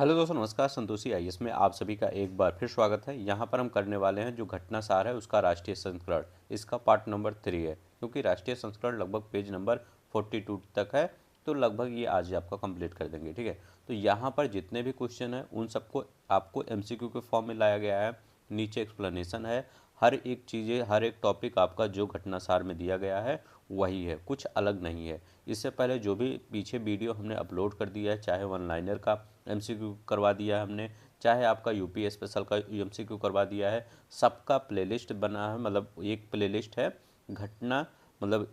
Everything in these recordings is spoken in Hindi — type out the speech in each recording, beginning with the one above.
हेलो दोस्तों, नमस्कार। संतोषी आईएएस में आप सभी का एक बार फिर स्वागत है। यहाँ पर हम करने वाले हैं जो घटना सार है उसका राष्ट्रीय संस्करण। इसका पार्ट नंबर 3 है, क्योंकि राष्ट्रीय संस्करण लगभग पेज नंबर 42 तक है, तो लगभग ये आज आपका कंप्लीट कर देंगे। ठीक है, तो यहाँ पर जितने भी क्वेश्चन हैं उन सबको आपको एमसीक्यू के फॉर्म में लाया गया है। नीचे एक्सप्लेनेशन है, हर एक चीज़ें, हर एक टॉपिक आपका जो घटना सार में दिया गया है वही है, कुछ अलग नहीं है। इससे पहले जो भी पीछे वीडियो हमने अपलोड कर दिया है, चाहे वन लाइनर का एमसीक्यू करवा दिया है हमने, चाहे आपका यूपी स्पेशल का एमसीक्यू करवा दिया है, सबका प्लेलिस्ट बना है। मतलब एक प्लेलिस्ट है घटना, मतलब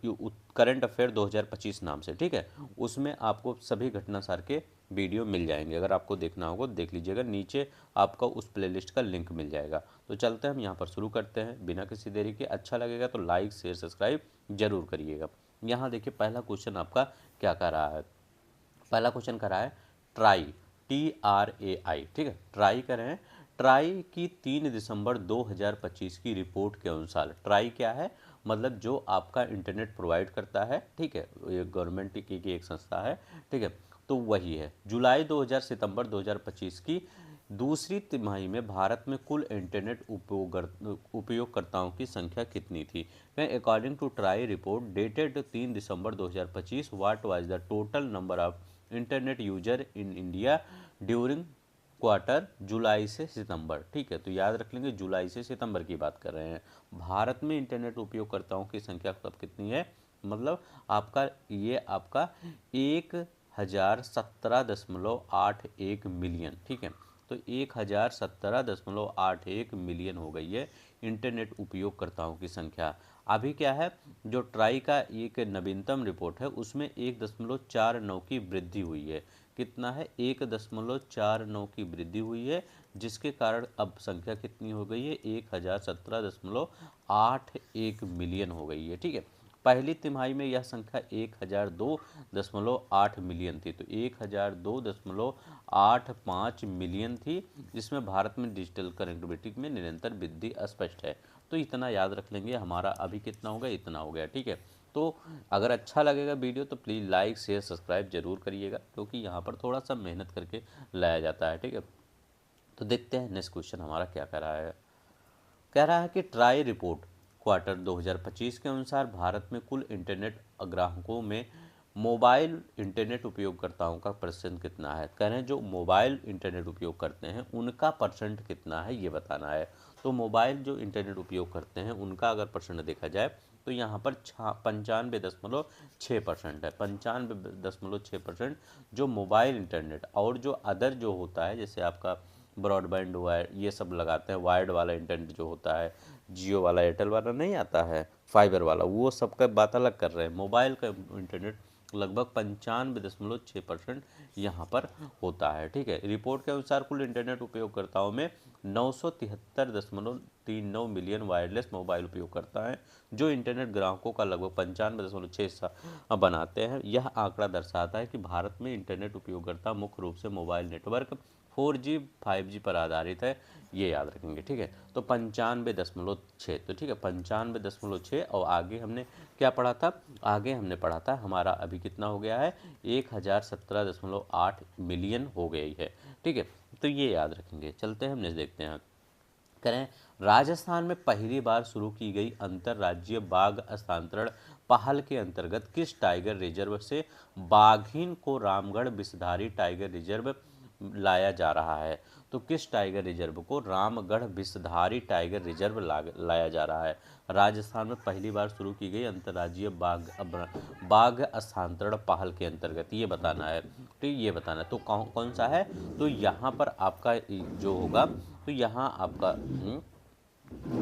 करंट अफेयर 2025 नाम से। ठीक है, उसमें आपको सभी घटना सार के वीडियो मिल जाएंगे। अगर आपको देखना होगा तो देख लीजिएगा, नीचे आपका उस प्लेलिस्ट का लिंक मिल जाएगा। तो चलते हैं, हम यहाँ पर शुरू करते हैं बिना किसी देरी के। अच्छा लगेगा तो लाइक शेयर सब्सक्राइब जरूर करिएगा। यहाँ देखिए, पहला क्वेश्चन आपका क्या कर रहा है। पहला क्वेश्चन कर रहा है ट्राई, TRAI। ठीक है, ट्राई करें हैं। ट्राई की 3 दिसंबर 2025 की रिपोर्ट के अनुसार, ट्राई क्या है, मतलब जो आपका इंटरनेट प्रोवाइड करता है। ठीक है, ये गवर्नमेंट की एक संस्था है। ठीक है, तो वही है। जुलाई 2000 सितंबर 2025 की दूसरी तिमाही में भारत में कुल इंटरनेट उपयोगकर्ताओं की संख्या कितनी थी। According to TRAI report dated 3 December 2025, what was the total number of internet user in India during quarter जुलाई से सितंबर। ठीक है, तो याद रख लेंगे, जुलाई से सितंबर की बात कर रहे हैं। भारत में इंटरनेट उपयोगकर्ताओं की संख्या कब कितनी है, मतलब आपका ये आपका 1017.81 मिलियन। ठीक है, तो 1017.81 मिलियन हो गई है इंटरनेट उपयोगकर्ताओं की संख्या। अभी क्या है, जो ट्राई का एक नवीनतम रिपोर्ट है उसमें 1.49 की वृद्धि हुई है। कितना है, 1.49 की वृद्धि हुई है, जिसके कारण अब संख्या कितनी हो गई है, 1017.81 मिलियन हो गई है। ठीक है, पहली तिमाही में यह संख्या 1002.8 मिलियन थी, तो 1002.85 मिलियन थी, जिसमें भारत में डिजिटल कनेक्टिविटी में निरंतर वृद्धि स्पष्ट है। तो इतना याद रख लेंगे, हमारा अभी कितना हो गया, इतना हो गया। ठीक है, तो अगर अच्छा लगेगा वीडियो तो प्लीज़ लाइक शेयर सब्सक्राइब जरूर करिएगा, क्योंकि यहाँ पर थोड़ा सा मेहनत करके लाया जाता है। ठीक है, तो देखते हैं नेक्स्ट क्वेश्चन हमारा क्या कह रहा है। कह रहा है कि ट्राई रिपोर्ट क्वार्टर 2025 के अनुसार भारत में कुल इंटरनेट ग्राहकों में मोबाइल इंटरनेट उपयोगकर्ताओं का परसेंट कितना है। कह रहे हैं जो मोबाइल इंटरनेट उपयोग करते हैं उनका परसेंट कितना है, ये बताना है। तो मोबाइल जो इंटरनेट उपयोग करते हैं उनका अगर परसेंट देखा जाए तो यहाँ पर 95.6% है। 95.6% जो मोबाइल इंटरनेट, और जो अदर जो होता है, जैसे आपका ब्रॉडबैंड वायर ये सब लगाते हैं, वायर्ड वाला इंटरनेट जो होता है, जियो वाला एयरटेल वाला नहीं आता है, फाइबर वाला, वो सब का बात अलग कर रहे हैं। मोबाइल का इंटरनेट लगभग 95.6% यहाँ पर होता है। ठीक है, रिपोर्ट के अनुसार कुल इंटरनेट उपयोगकर्ताओं में 973.39 मिलियन वायरलेस मोबाइल उपयोगकर्ता हैं, जो इंटरनेट ग्राहकों का लगभग 95.6 बनाते हैं। यह आंकड़ा दर्शाता है कि भारत में इंटरनेट उपयोगकर्ता मुख्य रूप से मोबाइल नेटवर्क 4G 5G पर आधारित है, ये याद रखेंगे। ठीक है, तो 95.6, तो ठीक है 95.6। और आगे हमने क्या पढ़ा था, आगे हमने पढ़ा था हमारा अभी कितना हो गया है, 1017.8 मिलियन हो गई है। ठीक है, तो ये याद रखेंगे। चलते हैं हमने देखते हैं। करें, राजस्थान में पहली बार शुरू की गई अंतर्राज्यीय बाघ स्थानांतरण पहल के अंतर्गत किस टाइगर रिजर्व से बाघिन को रामगढ़ विषधारी टाइगर रिजर्व लाया जा रहा है। तो किस टाइगर रिजर्व को रामगढ़ विषधारी टाइगर रिजर्व लाया जा रहा है। राजस्थान में पहली बार शुरू की गई अंतर्राज्यीय बाघ स्थानांतरण पहल के अंतर्गत ये बताना है। तो ये बताना है, तो कौन कौन सा है, तो यहाँ पर आपका जो होगा, तो यहाँ आपका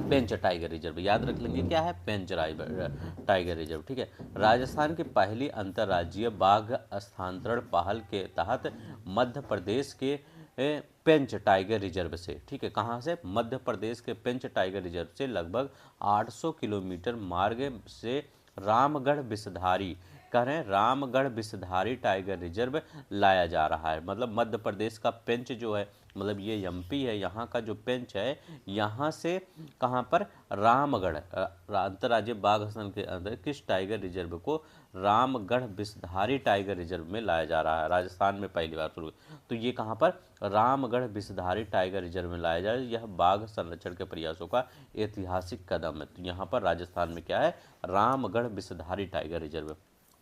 पेंच टाइगर रिजर्व याद रख लेंगे। क्या है, पेंच टाइगर रिजर्व। ठीक है, राजस्थान की पहली अंतर्राज्यीय बाघ स्थानांतरण पहल के तहत मध्य प्रदेश के पेंच टाइगर रिजर्व से, ठीक है, कहाँ से, मध्य प्रदेश के पेंच टाइगर रिजर्व से लगभग 800 किलोमीटर मार्ग से रामगढ़ विषधारी कह रहे हैं रामगढ़ विषधारी टाइगर रिजर्व लाया जा रहा है। मतलब मध्य प्रदेश का पेंच जो है, मतलब ये एमपी है, यहाँ का जो पेंच है, यहाँ से कहाँ पर रामगढ़ अंतर्राज्यीय बाघ संरक्षण के अंदर किस टाइगर रिजर्व को रामगढ़ विषधारी टाइगर रिजर्व में लाया जा रहा है। राजस्थान में पहली बार शुरू, तो ये कहाँ पर रामगढ़ विषधारी टाइगर रिजर्व में लाया जा रहा है। यह बाघ संरक्षण के प्रयासों का ऐतिहासिक कदम है। तो यहाँ पर राजस्थान में क्या है, रामगढ़ विषधारी टाइगर रिजर्व।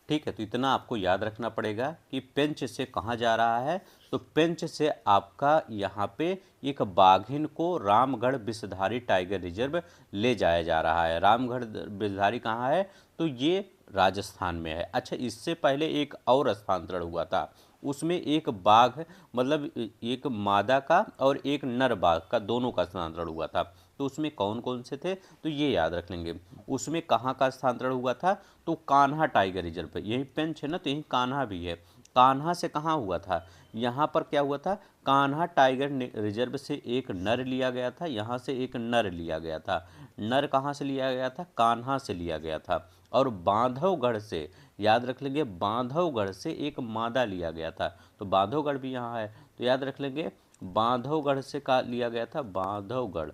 ठीक है, तो इतना आपको याद रखना पड़ेगा कि पेंच से कहाँ जा रहा है। तो पेंच से आपका यहाँ पे एक बाघिन को रामगढ़ विषधारी टाइगर रिजर्व ले जाया जा रहा है। रामगढ़ विषधारी कहाँ है, तो ये राजस्थान में है। अच्छा, इससे पहले एक और स्थानांतरण हुआ था, उसमें एक बाघ, मतलब एक मादा का और एक नर बाघ का, दोनों का स्थानांतरण हुआ था। तो उसमें कौन कौन से थे, तो ये याद रख लेंगे। उसमें कहाँ का स्थानांतरण हुआ था, तो कान्हा टाइगर रिजर्व पे। यही पेंच है ना, तो यही कान्हा भी है। कान्हा से कहाँ हुआ था, यहाँ पर क्या हुआ था, कान्हा टाइगर रिजर्व से एक नर लिया गया था, यहाँ से एक नर लिया गया था। नर कहाँ से लिया गया था, कान्हा से लिया गया था। और बांधवगढ़ से, याद रख लेंगे, बांधवगढ़ से एक मादा लिया गया था। तो बांधवगढ़ भी यहाँ है, तो याद रख लेंगे बांधवगढ़ से का लिया गया था, बांधवगढ़।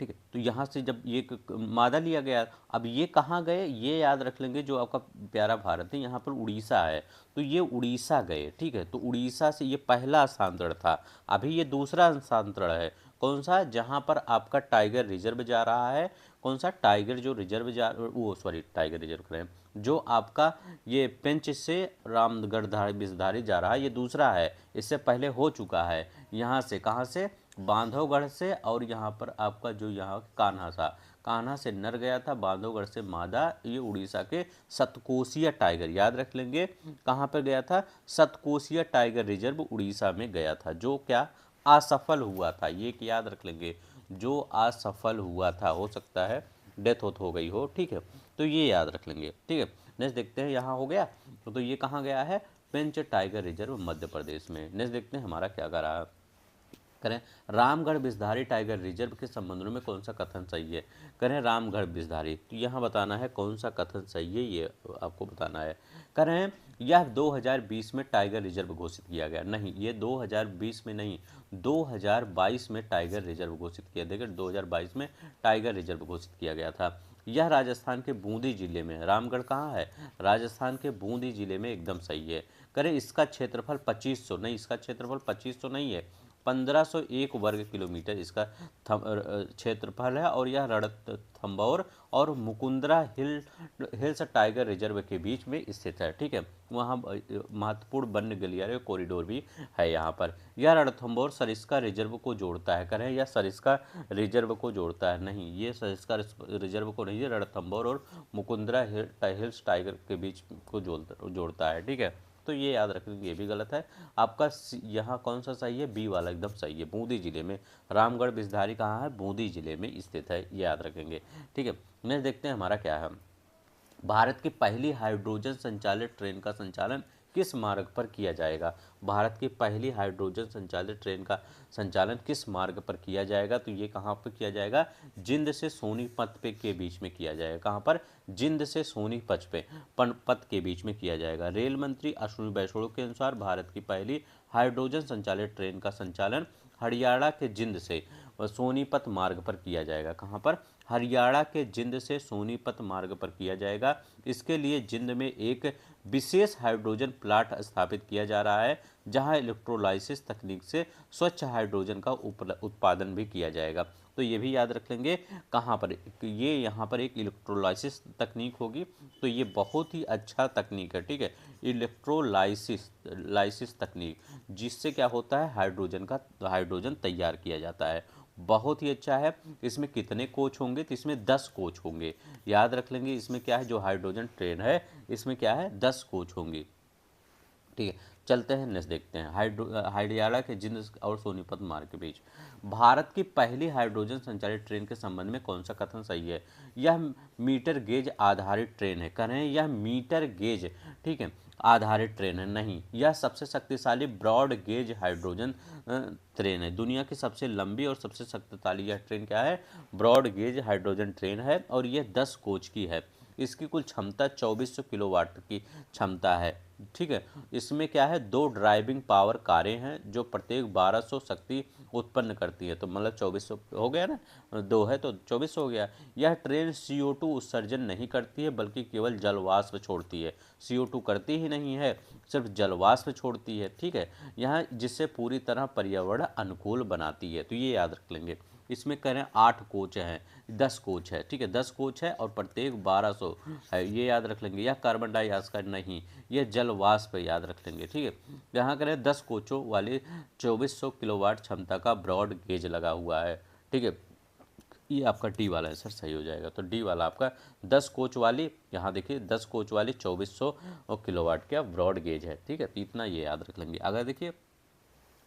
ठीक है, तो यहाँ से जब ये मादा लिया गया, अब ये कहाँ गए, ये याद रख लेंगे, जो आपका प्यारा भारत है यहाँ पर उड़ीसा है, तो ये उड़ीसा गए। ठीक है, तो उड़ीसा से ये पहला स्थानांतरण था। अभी ये दूसरा स्थानांतरण है, कौन सा, जहाँ पर आपका टाइगर रिजर्व जा रहा है। कौन सा टाइगर जो रिजर्व जा, वो सॉरी टाइगर रिजर्व करें, जो आपका ये पेंच से रामगढ़ विषधारी जा रहा है, ये दूसरा है। इससे पहले हो चुका है, यहाँ से कहाँ से, बांधवगढ़ से। और यहाँ पर आपका जो यहाँ कान्हा था, कान्हा से नर गया था, बांधवगढ़ से मादा। ये उड़ीसा के सतकोसिया टाइगर, याद रख लेंगे, कहाँ पर गया था, सतकोसिया टाइगर रिजर्व उड़ीसा में गया था, जो क्या असफल हुआ था। ये याद रख लेंगे, जो असफल हुआ था, हो सकता है डेथ हो गई हो। ठीक है, तो ये याद रख लेंगे। ठीक है, नेक्स्ट देखते हैं, यहाँ हो गया। तो ये कहाँ गया है, पेंच टाइगर रिजर्व मध्य प्रदेश में। नेक्स्ट देखते हैं हमारा क्या कर रहा है, करें रामगढ़ विषधारी टाइगर रिजर्व के संबंध में कौन सा कथन सही है। करें रामगढ़ विषधारी, तो यहाँ बताना है कौन सा कथन सही है, ये आपको बताना है। करें यह 2020 में टाइगर रिजर्व घोषित किया गया, नहीं, ये 2020 में नहीं, 2022 में टाइगर रिजर्व घोषित किया। देखिए 2022 में टाइगर रिजर्व घोषित किया गया था। यह राजस्थान के बूंदी जिले में है। रामगढ़ कहाँ है, राजस्थान के बूंदी जिले में, एकदम सही है। करें इसका क्षेत्रफल 2500, नहीं, इसका क्षेत्रफल 2500 नहीं है, 1501 वर्ग किलोमीटर इसका क्षेत्रफल है। और यह रणथंभौर और मुकुंदरा हिल्स टाइगर रिजर्व के बीच में स्थित है। ठीक है, वहाँ महत्वपूर्ण वन्य गलियारे कॉरिडोर भी है यहाँ पर। यह रणथंभौर सरिस्का रिजर्व को जोड़ता है, करें यह सरिस्का रिजर्व को जोड़ता है, नहीं, ये सरिस्का रिजर्व को नहीं, ये रणथंभौर और मुकुंदरा हिल्स टाइगर के बीच को जोड़ता है। ठीक है, तो ये याद रखना, ये भी गलत है आपका। यहाँ कौन सा सही है, बी वाला एकदम सही है, बूंदी जिले में। रामगढ़ विषधारी कहाँ है, बूंदी जिले में स्थित है, ये याद रखेंगे। ठीक है, नेक्स्ट देखते हैं हमारा क्या है। भारत की पहली हाइड्रोजन संचालित ट्रेन का संचालन किस मार्ग पर किया जाएगा। भारत की पहली हाइड्रोजन संचालित ट्रेन का संचालन किस मार्ग पर किया जाएगा, तो ये कहाँ पर किया जाएगा, जिंद से सोनीपत पे के बीच में किया जाएगा। कहाँ पर, जिंद से सोनीपत पे पत के बीच में किया जाएगा। रेल मंत्री अश्विनी वैष्णव के अनुसार भारत की पहली हाइड्रोजन संचालित ट्रेन का संचालन हरियाणा के जिंद से सोनीपत मार्ग पर किया जाएगा। कहाँ पर, हरियाणा के जिंद से सोनीपत मार्ग पर किया जाएगा। इसके लिए जिंद में एक विशेष हाइड्रोजन प्लांट स्थापित किया जा रहा है, जहां इलेक्ट्रोलाइसिस तकनीक से स्वच्छ हाइड्रोजन का उत्पादन भी किया जाएगा। तो ये भी याद रख लेंगे, कहाँ पर, ये यहाँ पर एक इलेक्ट्रोलाइसिस तकनीक होगी, तो ये बहुत ही अच्छा तकनीक है। ठीक है, इलेक्ट्रोलाइसिस तकनीक, जिससे क्या होता है, हाइड्रोजन तैयार किया जाता है। बहुत ही अच्छा है। इसमें कितने कोच होंगे, तो इसमें 10 कोच होंगे, याद रख लेंगे। इसमें क्या है, जो हाइड्रोजन ट्रेन है, इसमें क्या है, 10 कोच होंगी। ठीक है, चलते हैं नेक्स्ट देखते हैं। हरियाणा के जिंद और सोनीपत मार्ग के बीच भारत की पहली हाइड्रोजन संचालित ट्रेन के संबंध में कौन सा कथन सही है। यह मीटर गेज आधारित ट्रेन है, कह रहे हैं यह मीटर गेज, ठीक है, आधारित ट्रेन है, नहीं, यह सबसे शक्तिशाली ब्रॉड गेज हाइड्रोजन ट्रेन है। दुनिया की सबसे लंबी और सबसे शक्तिशाली यह ट्रेन क्या है, ब्रॉड गेज हाइड्रोजन ट्रेन है, और यह 10 कोच की है। इसकी कुल क्षमता 2400 किलोवाट की क्षमता है। ठीक है, इसमें क्या है, 2 ड्राइविंग पावर कारें हैं जो प्रत्येक 1200 शक्ति उत्पन्न करती है। तो मतलब 2400 हो गया ना, 2 है तो 2400 हो गया। यह ट्रेन CO2 उत्सर्जन नहीं करती है बल्कि केवल जलवाष्प छोड़ती है। CO2 करती ही नहीं है, सिर्फ जलवाष्प छोड़ती है। ठीक है, यहाँ जिससे पूरी तरह पर्यावरण अनुकूल बनाती है। तो ये याद रख लेंगे। इसमें कह रहे हैं 8 कोच हैं, 10 कोच है। ठीक है, 10 कोच है और प्रत्येक 1200 है, ये याद रख लेंगे। यह कार्बन डाइऑक्साइड नहीं, ये जल वाष्प याद रख लेंगे। ठीक है, यहाँ कह रहे हैं 10 कोचों वाली 2400 किलोवाट क्षमता का ब्रॉड गेज लगा हुआ है। ठीक है, ये आपका डी वाला आंसर सही हो जाएगा। तो डी वाला आपका 10 कोच वाली, यहाँ देखिए 10 कोच वाली 2400 किलोवाट का ब्रॉड गेज है। ठीक है, तो इतना ये याद रख लेंगे। अगर देखिए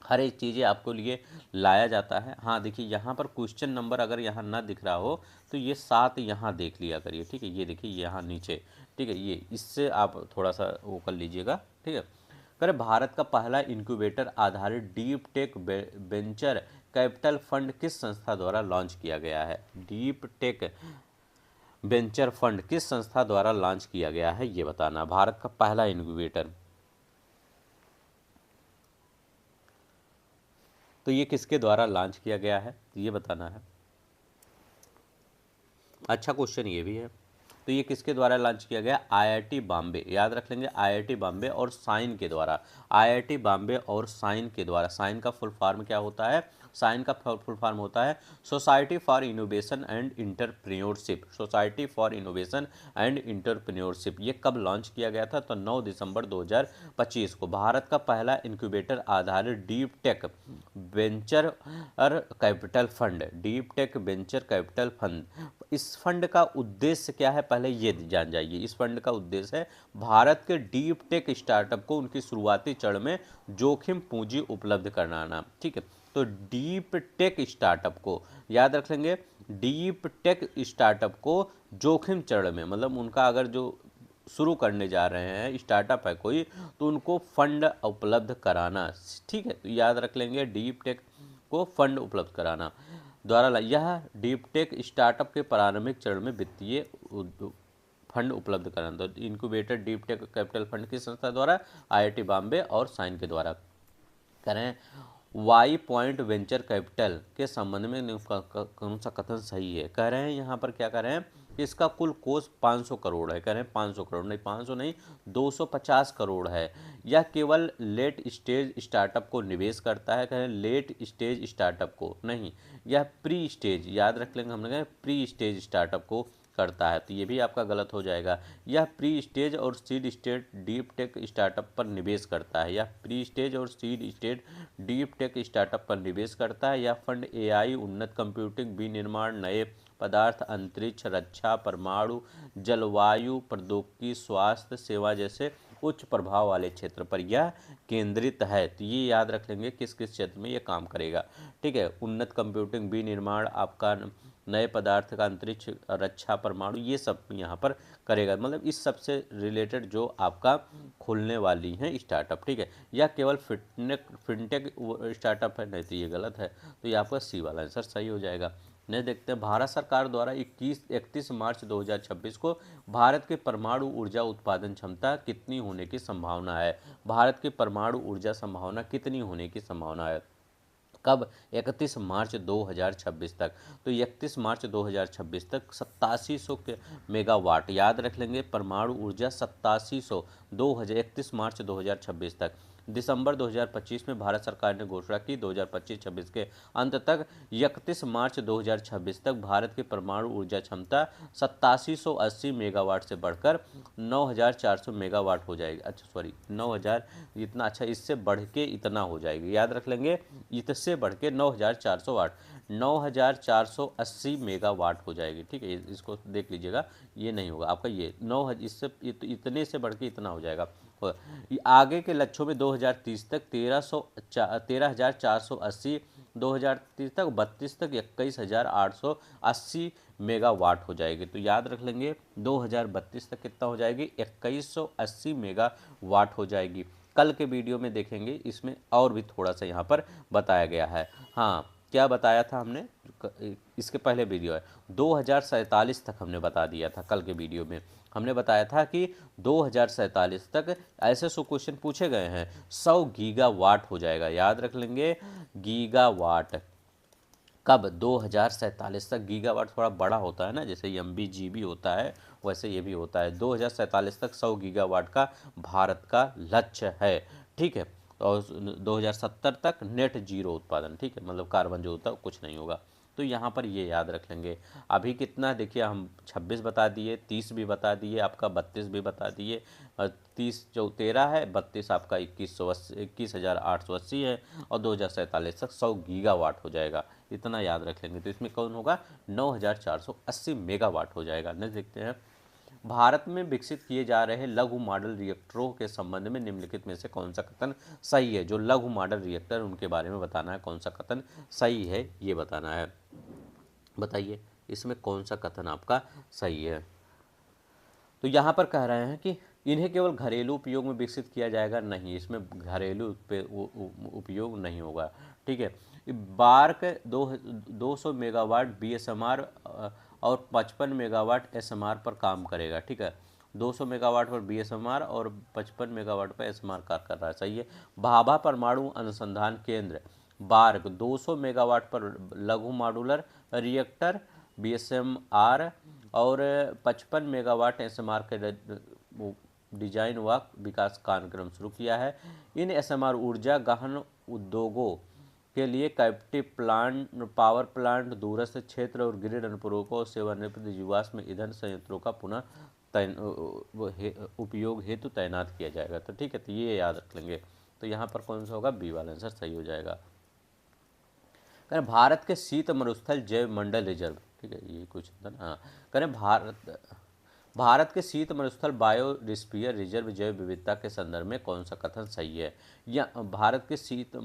हर एक चीज़ें आपको लिए लाया जाता है। हाँ देखिए, यहाँ पर क्वेश्चन नंबर अगर यहाँ ना दिख रहा हो तो ये 7 यहाँ देख लिया करिए। ठीक है, ये देखिए यहाँ नीचे। ठीक है, ये इससे आप थोड़ा सा वो कर लीजिएगा। ठीक है, करें भारत का पहला इंक्यूबेटर आधारित deep tech venture capital fund किस संस्था द्वारा लॉन्च किया गया है? डीप टेक वेंचर फंड किस संस्था द्वारा लॉन्च किया गया है, ये बताना। भारत का पहला इंक्यूबेटर, तो ये किसके द्वारा लॉन्च किया गया है, ये बताना है। अच्छा क्वेश्चन ये भी है। तो ये किसके द्वारा लॉन्च किया गया? IIT बॉम्बे, याद रख लेंगे, IIT बॉम्बे और साइन के द्वारा। IIT बॉम्बे और साइन के द्वारा। साइन का फुल फॉर्म क्या होता है? साइन का फुल फॉर्म होता है society for innovation and entrepreneurship. Society for innovation and entrepreneurship. ये कब लॉन्च किया गया था? तो 9 दिसंबर 2025 को। भारत का पहला इंक्यूबेटर आधारित deep tech venture capital fund, deep tech venture capital fund. इस फंड का उद्देश्य क्या है, पहले ये जान जाइए। इस फंड का उद्देश्य है भारत के डीप टेक स्टार्टअप को उनकी शुरुआती चरण में जोखिम पूंजी उपलब्ध कराना। ठीक है, तो डीप टेक स्टार्टअप को याद रख लेंगे। डीप टेक स्टार्टअप को जोखिम चरण में, मतलब उनका अगर जो शुरू करने जा रहे हैं स्टार्टअप है कोई, तो उनको फंड उपलब्ध कराना। ठीक है, तो याद रख लेंगे डीप टेक को फंड उपलब्ध कराना द्वारा। यह डीप टेक स्टार्टअप के प्रारंभिक चरण में वित्तीय फंड उपलब्ध कराना। तो incubator deep tech capital fund की संस्था द्वारा, IIT बॉम्बे और साइन के द्वारा। करें वाई पॉइंट वेंचर कैपिटल के संबंध में कौन सा कथन सही है? कह रहे हैं यहाँ पर क्या कह रहे हैं कि इसका कुल कोष 500 करोड़ है। कह रहे हैं 500 करोड़ नहीं, 500 नहीं, 250 करोड़ है। यह केवल लेट स्टेज स्टार्टअप को निवेश करता है। कह रहे हैं लेट स्टेज स्टार्टअप को नहीं, यह प्री स्टेज, याद रख लेंगे, हमने कहा प्री स्टेज स्टार्टअप को करता है। तो ये भी आपका गलत हो जाएगा। यह प्री स्टेज और seed stage deep tech startup पर निवेश करता है। यह प्री स्टेज और seed stage deep tech startup पर निवेश करता है। यह फंड AI, उन्नत कंप्यूटिंग, विनिर्माण, नए पदार्थ, अंतरिक्ष, रक्षा, परमाणु, जलवायु प्रौद्योगिकी, स्वास्थ्य सेवा जैसे उच्च प्रभाव वाले क्षेत्र पर यह केंद्रित है। तो ये याद रख लेंगे किस किस क्षेत्र में ये काम करेगा। ठीक है, उन्नत कंप्यूटिंग, विनिर्माण, आपका नए पदार्थ का, अंतरिक्ष, रक्षा, परमाणु, ये सब यहाँ पर करेगा। मतलब इस सब से रिलेटेड जो आपका खुलने वाली हैं स्टार्टअप। ठीक है, यह केवल फिनटेक स्टार्टअप है नहीं, तो ये गलत है। तो ये आपका सी वाला आंसर सही हो जाएगा। नहीं, देखते हैं भारत सरकार द्वारा 31 मार्च 2026 को भारत के परमाणु ऊर्जा उत्पादन क्षमता कितनी होने की संभावना है? भारत की परमाणु ऊर्जा संभावना कितनी होने की संभावना है? कब? 31 मार्च 2026 तक। तो 31 मार्च 2026 तक 8700 के मेगावाट, याद रख लेंगे, परमाणु ऊर्जा 8700, 31 मार्च 2026 तक। दिसंबर 2025 में भारत सरकार ने घोषणा की 2025-26 के अंत तक 31 मार्च 2026 तक भारत की परमाणु ऊर्जा क्षमता 8780 मेगावाट से बढ़कर 9400 मेगावाट हो जाएगी। अच्छा सॉरी, 9000 इतना, अच्छा इससे बढ़ के इतना हो जाएगी, याद रख लेंगे, इससे बढ़ के 9400 वाट, 9480 मेगावाट हो जाएगी। ठीक है, इसको देख लीजिएगा, ये नहीं होगा आपका, ये 9, इससे इतने से बढ़ के इतना हो जाएगा। आगे के लक्ष्यों में 2030 तक 13,480, 2030 तक 32 तक 21,880 मेगावाट हो जाएगी। तो याद रख लेंगे 2032 तक कितना हो जाएगी? 2180 मेगावाट हो जाएगी। कल के वीडियो में देखेंगे, इसमें और भी थोड़ा सा यहाँ पर बताया गया है। हाँ, क्या बताया था हमने, इसके पहले वीडियो है, 2047 तक हमने बता दिया था। कल के वीडियो में हमने बताया था कि 2047 तक ऐसे सो क्वेश्चन पूछे गए हैं 100 गीगावाट हो जाएगा। याद रख लेंगे, गीगावाट कब, 2047 तक। गीगावाट थोड़ा बड़ा होता है ना, जैसे एमबी जीबी होता है वैसे ये भी होता है। 2047 तक 100 गीगावाट का भारत का लक्ष्य है, ठीक है। और 2070 तक नेट जीरो उत्पादन, ठीक है, मतलब कार्बन जो होता है कुछ नहीं होगा। तो यहाँ पर ये याद रख लेंगे। अभी कितना देखिए, हम 26 बता दिए, 30 भी बता दिए, आपका 32 भी बता दिए, 30 जो 13 है, 32 आपका 21,880 है, और 2047 तक 100 गीगावाट हो जाएगा। इतना याद रख लेंगे। तो इसमें कौन होगा, 9,480 मेगावाट हो जाएगा। नेक्स्ट देखते हैं, भारत में विकसित किए जा रहे लघु मॉडल रिएक्टरों के संबंध में निम्नलिखित में से कौन सा कथन सही है। जो लघु मॉडल रिएक्टर उनके बारे में बताना है, कौन सा कथन सही है ये बताना है। बताइए इसमें कौन सा कथन आपका सही है। तो यहाँ पर कह रहे हैं कि इन्हें केवल घरेलू उपयोग में विकसित किया जाएगा, नहीं, इसमें घरेलू उपयोग नहीं होगा, ठीक है। बार्क 200 मेगावाट बीएसएमआर और 55 मेगावाट एसएमआर पर काम करेगा, ठीक है। 200 मेगावाट पर बीएसएमआर और 55 मेगावाट पर एसएमआर कार्य कर रहा है, सही है। भाभा परमाणु अनुसंधान केंद्र बार्क 200 मेगावाट पर लघु मॉड्यूलर रिएक्टर बीएसएमआर और 55 मेगावाट एसएमआर के डिजाइन व विकास कार्यक्रम शुरू किया है। इन एसएमआर ऊर्जा गहन उद्योगों के लिए कैप्टिव प्लांट, पावर प्लांट, दूरस्थ क्षेत्र और ग्रिड अनुप्रयोगों और सेवानिवृत्त जीवाश्म ईंधन संयंत्रों का पुनः उपयोग हेतु तैनात किया जाएगा। तो ठीक है, तो ये याद रख लेंगे। तो यहाँ पर कौन सा होगा, बी वाला आंसर सही हो जाएगा। करें भारत के शीत मरुस्थल जैव मंडल रिजर्व, ठीक है, ये कुछ हाँ, करें भारत के शीत मरुस्थल बायोस्फीयर रिजर्व जैव विविधता के संदर्भ में कौन सा कथन सही है। या भारत शीत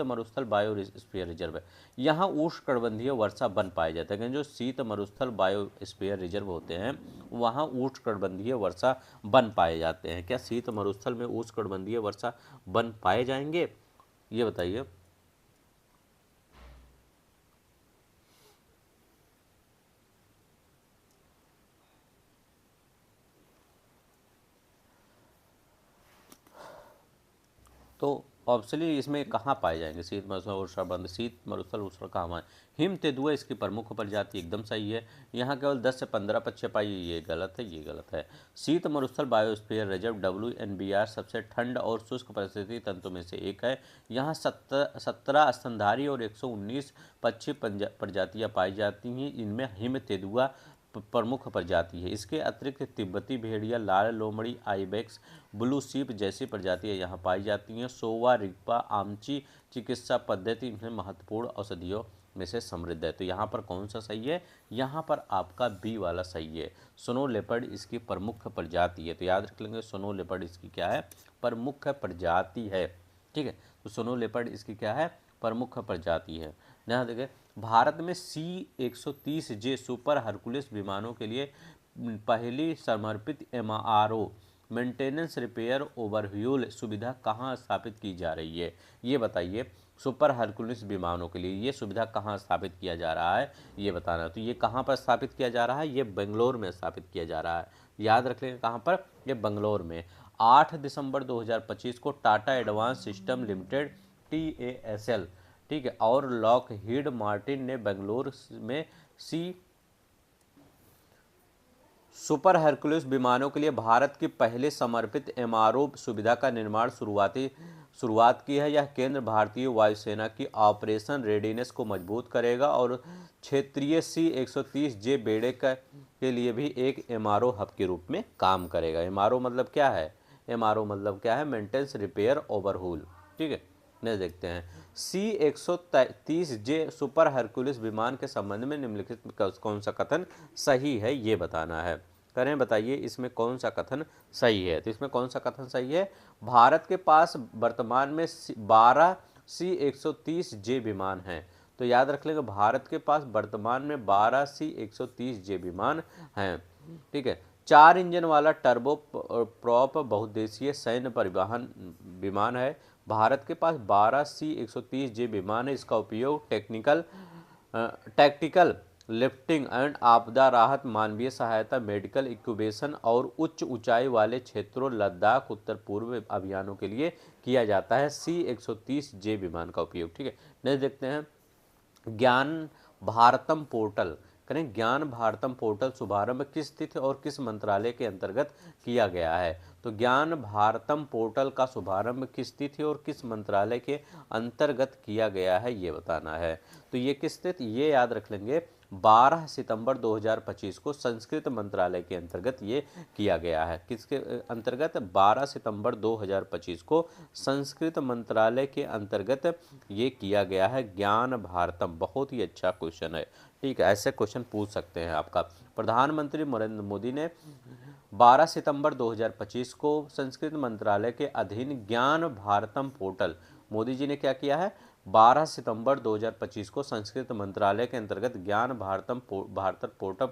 मरुस्थल बायोस्फीयर रिजर्व है, यहाँ उष्णकटिबंधीय वर्षा वन पाए जाते हैं। जो शीत मरुस्थल बायोस्फीयर रिजर्व होते हैं वहाँ उष्णकटिबंधीय वर्षा वन पाए जाते हैं। क्या शीत मरुस्थल में उष्णकटिबंधीय वर्षा वन पाए जाएंगे, ये बताइए। तो ऑप्शनली इसमें कहाँ पाए जाएंगे शीत मरुस्थल उष्णबंध, शीत मरुस्थल उष्ण कहाँ है। हिम तेंदुआ इसकी प्रमुख प्रजाति एकदम सही है। यहाँ केवल 10 से 15 पक्षी पाई, ये गलत है, ये गलत है। शीत मरुस्थल बायोस्फीयर रिजर्व WNBR सबसे ठंड और शुष्क परिस्थिति तंत्र में से एक है। यहाँ 17 स्तनधारी और 119 पक्षी प्रजातियाँ पाई जाती हैं। इनमें हिम तेंदुआ प्रमुख प्रजाति है। इसके अतिरिक्त तिब्बती भेड़िया, लाल लोमड़ी, आइबेक्स, ब्लू शीप जैसी प्रजातियां यहाँ पाई जाती हैं। सोवा रिग्पा आमची चिकित्सा पद्धति इनमें महत्वपूर्ण औषधियों में से समृद्ध है। तो यहाँ पर कौन सा सही है, यहाँ पर आपका बी वाला सही है। स्नो लेपर्ड इसकी प्रमुख प्रजाति है। तो याद रख लेंगे, स्नो लेपर्ड इसकी क्या है, प्रमुख प्रजाति है, ठीक है। तो स्नो लेपर्ड इसकी क्या है, प्रमुख प्रजाति है। यहाँ देखिए, भारत में C-130J सुपर हरकुलिस विमानों के लिए पहली समर्पित MRO मेंटेनेंस रिपेयर ओवरह्यूल सुविधा कहाँ स्थापित की जा रही है, ये बताइए। सुपर हरकुलिस विमानों के लिए ये सुविधा कहाँ स्थापित किया जा रहा है, ये बताना है। तो ये कहाँ पर स्थापित किया जा रहा है, ये बेंगलोर में स्थापित किया जा रहा है। याद रख लेंगे कहाँ पर, ये बेंगलोर में। 8 दिसंबर 2025 को Tata advance system limited TASL, ठीक है, और लॉकहीड मार्टिन ने बेंगलोर में सुपर हरकुलिस विमानों के लिए भारत की पहले समर्पित MRO सुविधा का निर्माण शुरुआत की है। यह केंद्र भारतीय वायुसेना की ऑपरेशन रेडीनेस को मजबूत करेगा और क्षेत्रीय C-130J बेड़े के लिए भी एक MRO हब के रूप में काम करेगा। MRO मतलब क्या है, MRO मतलब क्या है, मेंटेनेंस रिपेयर ओवरहूल, ठीक है। नेक्स्ट देखते हैं, C-130J सुपर हरकुलिस विमान के संबंध में निम्नलिखित कौन सा कथन सही है, ये बताना है। करें, बताइए इसमें कौन सा कथन सही है। तो इसमें कौन सा कथन सही है, भारत के पास वर्तमान में 12 C-130J विमान हैं। तो याद रख लेंगे, भारत के पास वर्तमान में 12 C-130J विमान हैं, ठीक है। 4 इंजन वाला टर्बो प्रॉप बहुउद्देशीय सैन्य परिवहन विमान है। भारत के पास 12 C-130J विमान है। इसका उपयोग टैक्टिकल लिफ्टिंग एंड आपदा राहत, मानवीय सहायता, मेडिकल इंक्यूबेशन और उच्च ऊंचाई वाले क्षेत्रों, लद्दाख, उत्तर पूर्व अभियानों के लिए किया जाता है। C-130J विमान का उपयोग। ठीक है, नेक्स्ट देखते हैं ज्ञान भारतम पोर्टल। करें, ज्ञान भारतम पोर्टल शुभारंभ किस तिथि और किस मंत्रालय के अंतर्गत किया गया है? तो ज्ञान भारतम पोर्टल का शुभारंभ किस तिथि और किस मंत्रालय के अंतर्गत किया गया है, ये बताना है। तो ये किस तिथि, ये याद रख लेंगे, 12 सितंबर 2025 को संस्कृत मंत्रालय के अंतर्गत ये किया गया है। किसके अंतर्गत? 12 सितंबर 2025 को संस्कृत मंत्रालय के अंतर्गत ये किया गया है ज्ञान भारतम। बहुत ही अच्छा क्वेश्चन है। ठीक है, ऐसे क्वेश्चन पूछ सकते हैं आपका। प्रधानमंत्री नरेंद्र मोदी ने 12 सितंबर 2025 को संस्कृत मंत्रालय के अधीन ज्ञान भारतम पोर्टल, मोदी जी ने क्या किया है? 12 सितंबर 2025 को संस्कृत मंत्रालय के अंतर्गत ज्ञान भारत पोर्टल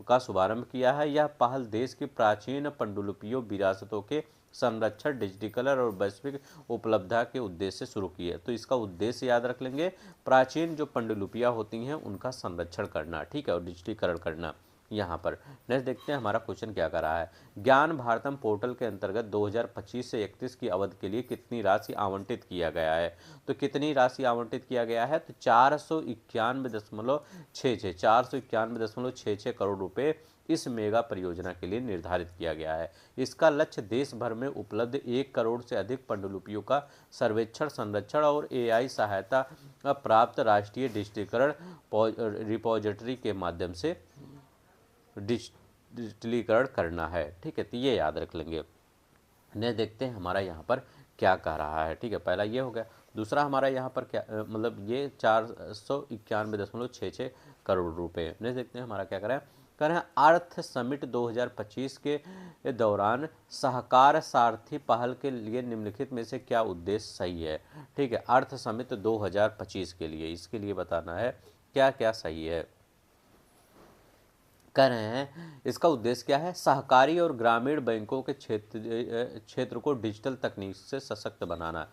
का शुभारंभ किया है। यह पहल देश की प्राचीन पांडुलिपियों, विरासतों के संरक्षण, डिजिटलीकरण और वैश्विक उपलब्धता के उद्देश्य से शुरू की है। तो इसका उद्देश्य याद रख लेंगे, प्राचीन जो पांडुलिपियां होती हैं उनका संरक्षण करना। ठीक है, और डिजिटलीकरण करना। यहाँ पर नेक्स्ट देखते हैं हमारा क्वेश्चन क्या कर रहा है। ज्ञान भारतम पोर्टल के अंतर्गत 2025 से 31 की अवधि के लिए कितनी राशि आवंटित किया गया है? तो कितनी राशि आवंटित किया गया है? तो 491.66 करोड़ रुपए इस मेगा परियोजना के लिए निर्धारित किया गया है। इसका लक्ष्य देश भर में उपलब्ध 1 करोड़ से अधिक पांडुलिपियों का सर्वेक्षण, संरक्षण और AI सहायता प्राप्त राष्ट्रीय डिजिटलीकरण रिपोजिटरी के माध्यम से डिजिटलीकरण करना है। ठीक है, तो ये याद रख लेंगे। ने देखते हैं हमारा यहाँ पर क्या कह रहा है। ठीक है, पहला ये हो गया। दूसरा हमारा यहाँ पर क्या मतलब ये 491.66 करोड़ रुपए। ने देखते हैं हमारा क्या कर रहे हैं। अर्थ समिट 2025 के दौरान सहकार सारथी पहल के लिए निम्नलिखित में से क्या उद्देश्य सही है? ठीक है, अर्थ समिट 2025 के लिए, इसके लिए बताना है क्या क्या सही है। कह रहे हैं इसका उद्देश्य क्या है? सहकारी और ग्रामीण बैंकों के क्षेत्र को डिजिटल तकनीक से सशक्त बनाना।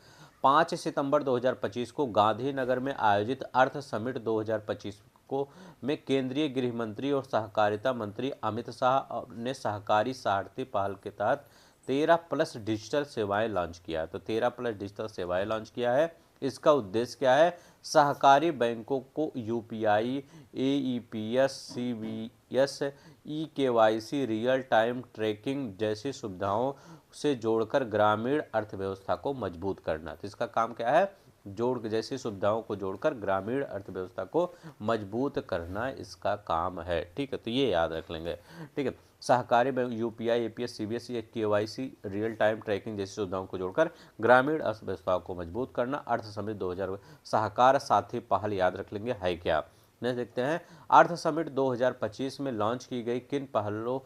5 सितंबर 2025 को गांधीनगर में आयोजित अर्थ समिट 2025 को में केंद्रीय गृह मंत्री और सहकारिता मंत्री अमित शाह ने सहकारी सारथी पहल के तहत 13+ डिजिटल सेवाएं लॉन्च किया। तो 13+ डिजिटल सेवाएं लॉन्च किया है। इसका उद्देश्य क्या है? सहकारी बैंकों को UPI, AEPS, CVS, eKYC, real time tracking जैसी सुविधाओं से जोड़कर ग्रामीण अर्थव्यवस्था को मजबूत करना। तो इसका काम क्या है? जैसी सुविधाओं को जोड़कर ग्रामीण अर्थव्यवस्था को मजबूत करना इसका काम है। ठीक है, तो ये याद रख लेंगे। ठीक है, सहकारी bank UPI, APS, CVS, KYC, real time tracking जैसी सुविधाओं को जोड़कर ग्रामीण अर्थव्यवस्था को मजबूत करना। अर्थ समिट 2000 सहकार साथी पहल याद रख लेंगे है क्या। नेक्स्ट देखते हैं अर्थ समिट 2025 में लॉन्च की गई किन पहलों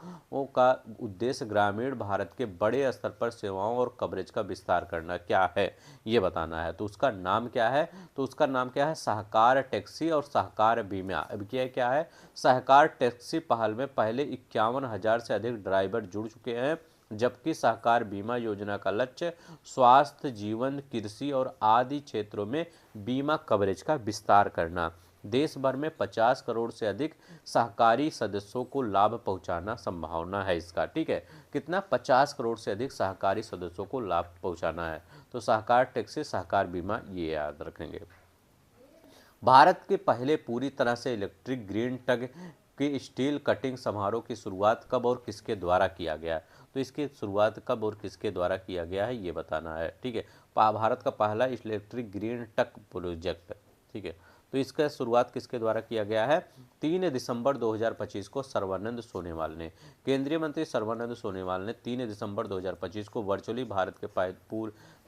का उद्देश्य ग्रामीण भारत के बड़े स्तर पर सेवाओं और कवरेज का विस्तार करना क्या है, ये बताना है। तो उसका नाम क्या है? तो उसका नाम क्या है? सहकार टैक्सी और सहकार बीमा। अब क्या है? सहकार टैक्सी पहल में पहले 51,000 से अधिक ड्राइवर जुड़ चुके हैं, जबकि सहकार बीमा योजना का लक्ष्य स्वास्थ्य, जीवन, कृषि और आदि क्षेत्रों में बीमा कवरेज का विस्तार करना। देश भर में 50 करोड़ से अधिक सहकारी सदस्यों को लाभ पहुंचाना संभावना है इसका। ठीक है, कितना? 50 करोड़ से अधिक सहकारी सदस्यों को लाभ पहुंचाना है। तो सहकार टैक्सी, सहकार बीमा, ये याद रखेंगे। भारत के पहले पूरी तरह से इलेक्ट्रिक ग्रीन टग के स्टील कटिंग समारोह की शुरुआत कब और किसके द्वारा किया गया? तो इसकी शुरुआत कब और किसके द्वारा किया गया है, ये बताना है। ठीक है, भारत का पहला इलेक्ट्रिक ग्रीन टग प्रोजेक्ट। ठीक है, तो इसका शुरुआत किसके द्वारा किया गया है? 3 दिसंबर 2025 को सर्बानंद सोनोवाल ने, केंद्रीय मंत्री सर्बानंद सोनोवाल ने 3 दिसंबर 2025 को वर्चुअली भारत के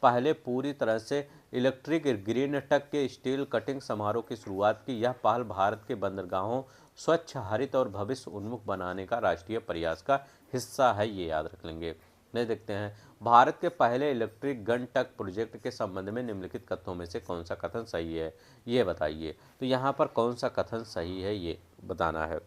पहले पूरी तरह से इलेक्ट्रिक ग्रीन टग के स्टील कटिंग समारोह की शुरुआत की। यह पहल भारत के बंदरगाहों स्वच्छ, हरित और भविष्य उन्मुख बनाने का राष्ट्रीय प्रयास का हिस्सा है, ये याद रख लेंगे। नहीं देखते हैं भारत के पहले इलेक्ट्रिक गन टग प्रोजेक्ट के संबंध में निम्नलिखित कथनों में से कौन सा कथन सही है, ये बताइए। तो यहाँ पर कौन सा कथन सही है, ये बताना है।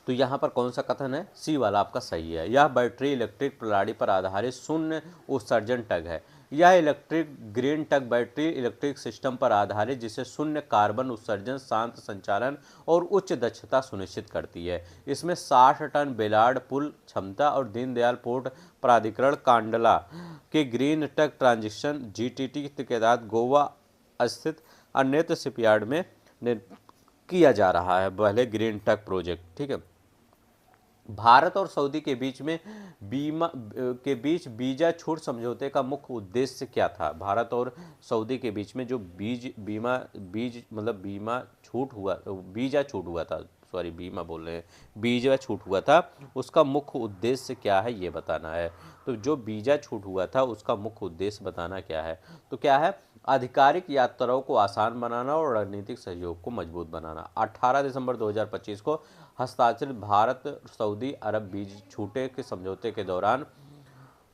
तो यहाँ पर कौन सा कथन है, सी वाला आपका सही है। यह बैटरी इलेक्ट्रिक प्रणाली पर आधारित शून्य उत्सर्जन टग है। यह electric green tug battery electric system पर आधारित जिसे शून्य कार्बन उत्सर्जन, शांत संचालन और उच्च दक्षता सुनिश्चित करती है। इसमें 60 टन बेलार्ड पुल क्षमता और दीनदयाल पोर्ट प्राधिकरण कांडला के ग्रीन टग ट्रांजिशन जीटीटी के तहत गोवा स्थित अन्यत्र शिपयार्ड में किया जा रहा है पहले ग्रीन टग प्रोजेक्ट। ठीक है, भारत और सऊदी के बीच में वीजा छूट समझौते का मुख्य उद्देश्य क्या था। भारत और सऊदी के बीच में जो वीजा छूट हुआ था, सॉरी बीमा बोल रहे हैं, वीजा छूट हुआ था, उसका मुख्य उद्देश्य क्या है ये बताना है। तो जो वीजा छूट हुआ था उसका मुख्य उद्देश्य बताना क्या है, तो क्या है, आधिकारिक यात्राओं को आसान बनाना और रणनीतिक सहयोग को मजबूत बनाना। 18 दिसंबर 2025 को हस्ताक्षरित भारत सऊदी अरब वीजा छूटे के समझौते के दौरान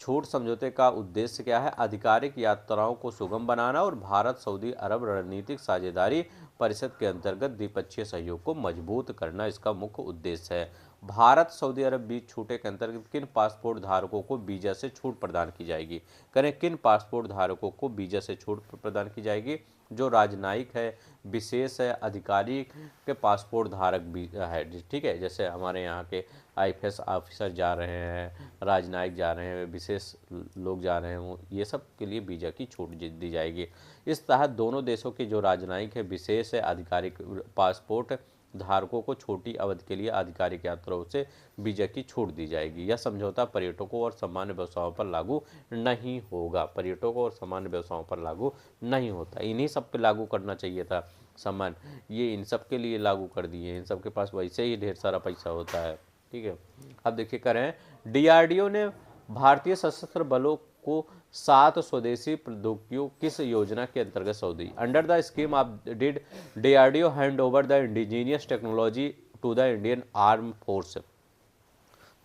छूट समझौते का उद्देश्य क्या है, आधिकारिक यात्राओं को सुगम बनाना और भारत सऊदी अरब रणनीतिक साझेदारी परिषद के अंतर्गत द्विपक्षीय सहयोग को मजबूत करना इसका मुख्य उद्देश्य है। भारत सऊदी अरब बीच छूटे के अंतर्गत किन पासपोर्ट धारकों को वीजा से छूट प्रदान की जाएगी, करें किन पासपोर्ट धारकों को वीजा से छूट प्रदान की जाएगी, जो राजनयिक है, विशेष है, अधिकारी के पासपोर्ट धारक भी है। ठीक है, जैसे हमारे यहाँ के आईपीएस ऑफिसर जा रहे हैं, राजनयिक जा रहे हैं, विशेष लोग जा रहे हैं, ये सब के लिए वीजा की छूट दी जाएगी। इस तहत दोनों देशों के जो राजनयिक है, विशेष है, आधिकारिक पासपोर्ट धारकों को छोटी अवधि के लिए आधिकारिक यात्राओं से वीजा की छूट दी जाएगी। यह समझौता पर्यटकों और सामान्य व्यवसायों पर लागू नहीं होगा, पर्यटकों और सामान्य व्यवसायों पर लागू नहीं होता। इन्हीं सब पे लागू करना चाहिए था सामान, ये इन सब के लिए लागू कर दिए, इन सब के पास वैसे ही ढेर सारा पैसा होता है। ठीक है, अब देखिए करें, डीआरडीओ ने भारतीय सशस्त्र बलों को 7 स्वदेशी प्रौद्योगिकियों किस योजना के अंतर्गत सौंप दी। Under the scheme of did DRDO hand over the indigenous technology to the Indian arm force.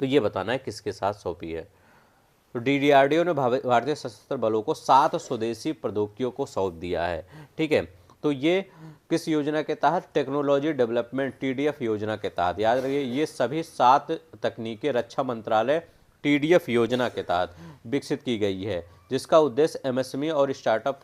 तो ये बताना है किसके साथ सौंपी है। तो डीआरडीओ ने भारतीय सशस्त्र बलों को 7 स्वदेशी प्रौद्योगिकियों को सौंप दिया है। ठीक है, तो ये किस योजना के तहत, टेक्नोलॉजी डेवलपमेंट टीडीएफ योजना के तहत। याद रखिए ये सभी 7 तकनीकें रक्षा मंत्रालय टीडीएफ योजना के तहत विकसित की गई है, जिसका उद्देश्य एमएसएमई और स्टार्टअप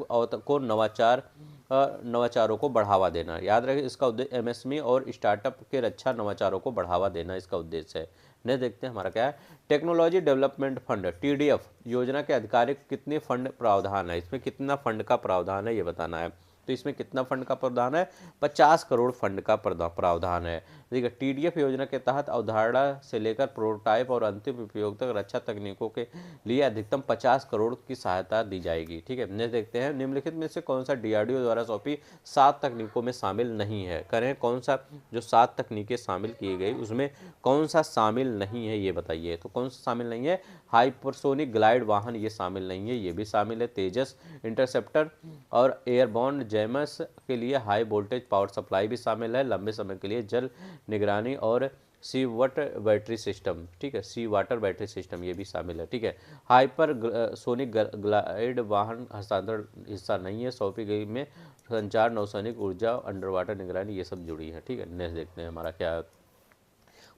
को नवाचारों को बढ़ावा देना। याद रखिए इसका उद्देश्य एमएसएमई और स्टार्टअप के रक्षा नवाचारों को बढ़ावा देना इसका उद्देश्य है। नहीं देखते हैं हमारा क्या है, टेक्नोलॉजी डेवलपमेंट फंड टीडीएफ योजना के आधिकारिक कितने फंड प्रावधान है, इसमें कितना फंड का प्रावधान है ये बताना है। तो इसमें कितना फंड का प्रावधान है, 50 करोड़ फंड का प्रावधान है। देखिए टीडीएफ योजना के तहत अवधारणा से लेकर प्रोटोटाइप और अंतिम उपयोग तक रक्षा तकनीकों के लिए अधिकतम 50 करोड़ की सहायता दी जाएगी। ठीक है, नेक्स्ट देखते हैं, निम्नलिखित में से कौन सा डीआरडीओ द्वारा सौंपी 7 तकनीकों में शामिल नहीं है। करें कौन सा, जो 7 तकनीकें शामिल की गई उसमें कौन सा शामिल नहीं है ये बताइए। तो कौन सा शामिल नहीं है, हाइपरसोनिक ग्लाइड वाहन ये शामिल नहीं है, ये भी शामिल है, तेजस इंटरसेप्टर और एयरबॉर्न जैमस के लिए हाई वोल्टेज पावर सप्लाई भी शामिल है, लंबे समय के लिए जल निगरानी और सी वाटर बैटरी सिस्टम। ठीक है, सी वाटर बैटरी सिस्टम ये भी शामिल है। ठीक है, हाइपर सोनिक ग्लाइड वाहन हस्तांतरण हिस्सा नहीं है, सौंपी गई में संचार, नौसैनिक ऊर्जा, अंडर वाटर निगरानी ये सब जुड़ी है। ठीक है, नेक्स्ट देखते हैं हमारा क्या है।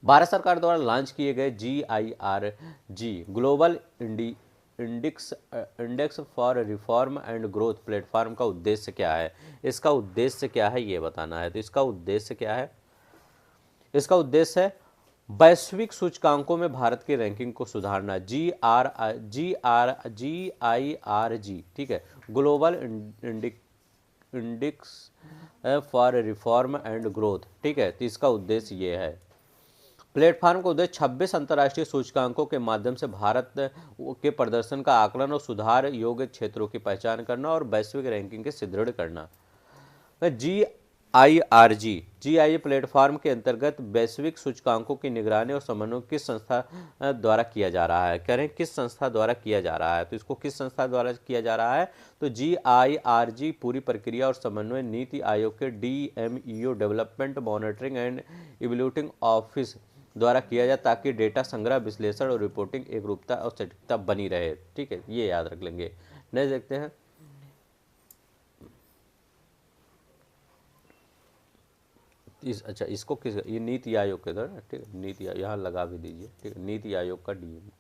भारत सरकार द्वारा लॉन्च किए गए GIRG global index for reform and growth platform का उद्देश्य क्या है, इसका उद्देश्य क्या है ये बताना है। तो इसका उद्देश्य क्या है, इसका उद्देश्य है वैश्विक सूचकांकों में भारत की रैंकिंग को सुधारना। GIRG, ठीक है, global index for reform and growth. ठीक है, तो इसका उद्देश्य ये है। प्लेटफॉर्म का उद्देश्य 26 अंतर्राष्ट्रीय सूचकांकों के माध्यम से भारत के प्रदर्शन का आकलन और सुधार योग्य क्षेत्रों की पहचान करना और वैश्विक रैंकिंग के सुदृढ़ करना। GIRG प्लेटफॉर्म के अंतर्गत वैश्विक सूचकांकों की निगरानी और समन्वय किस संस्था द्वारा किया जा रहा है। कह रहे हैं किस संस्था द्वारा किया जा रहा है, तो इसको किस संस्था द्वारा किया जा रहा है। तो GIRG पूरी प्रक्रिया और समन्वय नीति आयोग के DMEO development monitoring and evaluating office द्वारा किया जाए, ताकि डेटा संग्रह, विश्लेषण और रिपोर्टिंग एकरूपता और सटीकता बनी रहे। ठीक है, ये याद रख लेंगे। नेक्स्ट देखते हैं, अच्छा इसको किस, ये नीति आयोग के द्वारा, ठीक है, नीति यहाँ लगा भी दीजिए, ठीक है, नीति आयोग का डीएम।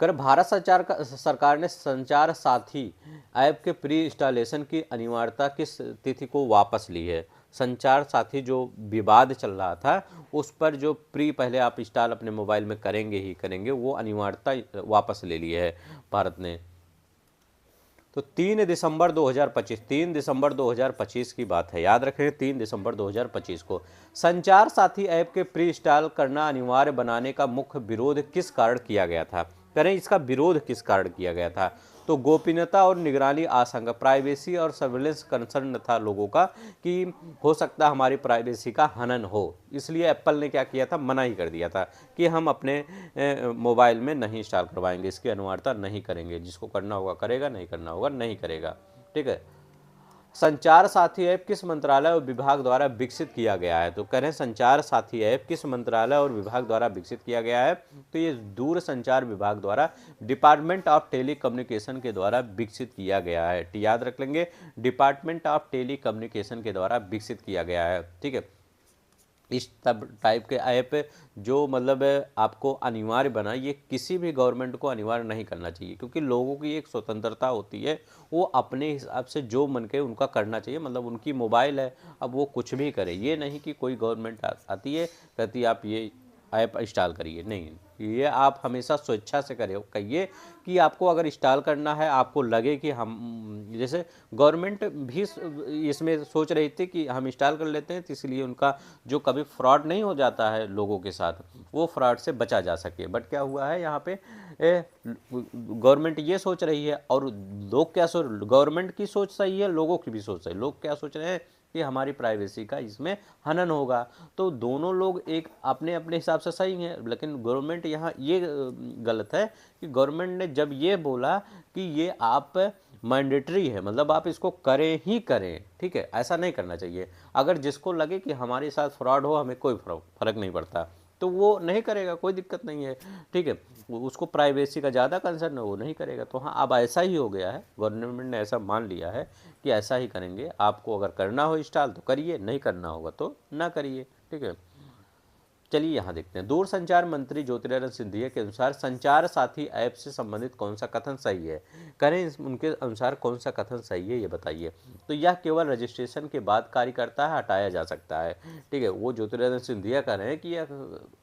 कर भारत सरकार ने संचार साथी ऐप के प्री इंस्टॉलेशन की अनिवार्यता किस तिथि को वापस ली है? संचार साथी जो विवाद चल रहा था उस पर जो प्री पहले आप इंस्टॉल अपने मोबाइल में करेंगे ही करेंगे, वो अनिवार्यता वापस ले ली है भारत ने। तो 3 दिसंबर 2025, 3 दिसंबर 2025 की बात है, याद रखें 3 दिसंबर 2025 को संचार साथी ऐप के प्री इंस्टॉल करना अनिवार्य बनाने का मुख्य विरोध किस कारण किया गया था? करें इसका विरोध किस कारण किया गया था? तो गोपनीयता और निगरानी आशंका, प्राइवेसी और सर्विलेंस कंसर्न था लोगों का कि हो सकता हमारी प्राइवेसी का हनन हो, इसलिए एप्पल ने क्या किया था, मना ही कर दिया था कि हम अपने मोबाइल में नहीं इंस्टॉल करवाएंगे, इसकी अनिवार्यता नहीं करेंगे, जिसको करना होगा करेगा, नहीं करना होगा नहीं करेगा। ठीक है, संचार साथी ऐप किस मंत्रालय और विभाग द्वारा विकसित किया गया है? तो कह रहे हैं संचार साथी ऐप किस मंत्रालय और विभाग द्वारा विकसित किया गया है? तो ये दूर संचार विभाग द्वारा डिपार्टमेंट ऑफ टेली कम्युनिकेशन के द्वारा विकसित किया गया है। याद रख लेंगे, डिपार्टमेंट ऑफ टेली कम्युनिकेशन के द्वारा विकसित किया गया है। ठीक है, इस तब टाइप के ऐप जो मतलब आपको अनिवार्य बना, ये किसी भी गवर्नमेंट को अनिवार्य नहीं करना चाहिए, क्योंकि लोगों की एक स्वतंत्रता होती है, वो अपने हिसाब से जो मन के उनका करना चाहिए। मतलब उनकी मोबाइल है, अब वो कुछ भी करे, ये नहीं कि कोई गवर्नमेंट आती है कहती है आप ये ऐप इंस्टॉल करिए, नहीं, ये आप हमेशा स्वेच्छा से कहिए कि आपको अगर इंस्टॉल करना है, आपको लगे कि हम, जैसे गवर्नमेंट भी इसमें सोच रही थी कि हम इंस्टॉल कर लेते हैं, तो इसलिए उनका जो कभी फ्रॉड नहीं हो जाता है लोगों के साथ, वो फ्रॉड से बचा जा सके। बट क्या हुआ है यहाँ पे, गवर्नमेंट ये सोच रही है और लोग क्या सोच, गवर्नमेंट की सोच सही है, लोगों की भी सोच सही। लोग क्या सोच रहे हैं कि हमारी प्राइवेसी का इसमें हनन होगा, तो दोनों लोग एक अपने अपने हिसाब से सही हैं, लेकिन गवर्नमेंट यहाँ ये गलत है कि गवर्नमेंट ने जब ये बोला कि ये आप मैंडेटरी है, मतलब आप इसको करें ही करें। ठीक है, ऐसा नहीं करना चाहिए। अगर जिसको लगे कि हमारे साथ फ्रॉड हो, हमें कोई फर्क नहीं पड़ता, तो वो नहीं करेगा, कोई दिक्कत नहीं है। ठीक है, उसको प्राइवेसी का ज़्यादा कंसर्न है, वो नहीं करेगा। तो हाँ, अब ऐसा ही हो गया है, गवर्नमेंट ने ऐसा मान लिया है कि ऐसा ही करेंगे। आपको अगर करना हो इंस्टॉल तो करिए, नहीं करना होगा तो ना करिए। ठीक है, चलिए यहाँ देखते हैं। दूरसंचार मंत्री ज्योतिरादित्य सिंधिया के अनुसार संचार साथी ऐप से संबंधित कौन सा कथन सही है? करें उनके अनुसार कौन सा कथन सही है, ये बताइए। तो यह केवल रजिस्ट्रेशन के बाद कार्य करता है, हटाया जा सकता है। ठीक है, वो ज्योतिरादित्य सिंधिया कह रहे हैं कि यह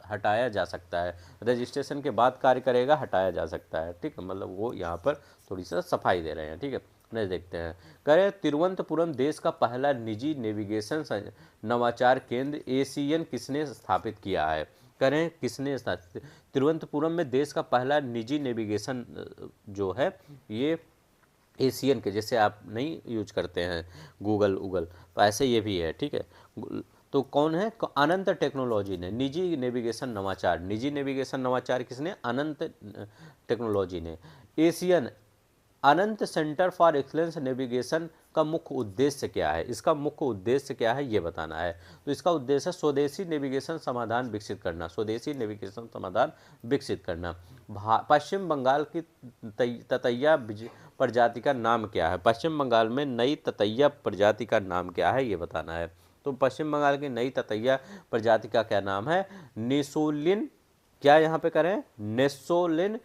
हटाया जा सकता है, रजिस्ट्रेशन के बाद कार्य करेगा, हटाया जा सकता है। ठीक है, मतलब वो यहाँ पर थोड़ी सा सफाई दे रहे हैं। ठीक है, नहीं देखते हैं। करें तिरुवनंतपुरम देश का पहला निजी नेविगेशन नवाचार केंद्र एसीएन किसने स्थापित किया है? करें किसने स्थापित, तिरुवनंतपुरम में देश का पहला निजी नेविगेशन जो है ये एशियन के, जैसे आप नहीं यूज करते हैं गूगल तो ऐसे ये भी है। ठीक है, तो कौन है? अनंत टेक्नोलॉजी ने निजी नेविगेशन नवाचार, निजी नेविगेशन नवाचार किसने? अनंत टेक्नोलॉजी ने। Asian Anant centre for excellence navigation का मुख्य उद्देश्य क्या है? इसका मुख्य उद्देश्य क्या है ये बताना है। तो इसका उद्देश्य स्वदेशी नेविगेशन समाधान विकसित करना, स्वदेशी नेविगेशन समाधान विकसित करना। पश्चिम बंगाल की ततैया प्रजाति का नाम क्या है? पश्चिम बंगाल में नई ततैया प्रजाति का नाम क्या है ये बताना है। तो पश्चिम बंगाल की नई ततैया प्रजाति का क्या नाम है? नेसोलिन, क्या यहाँ पे करें? नेसोलिन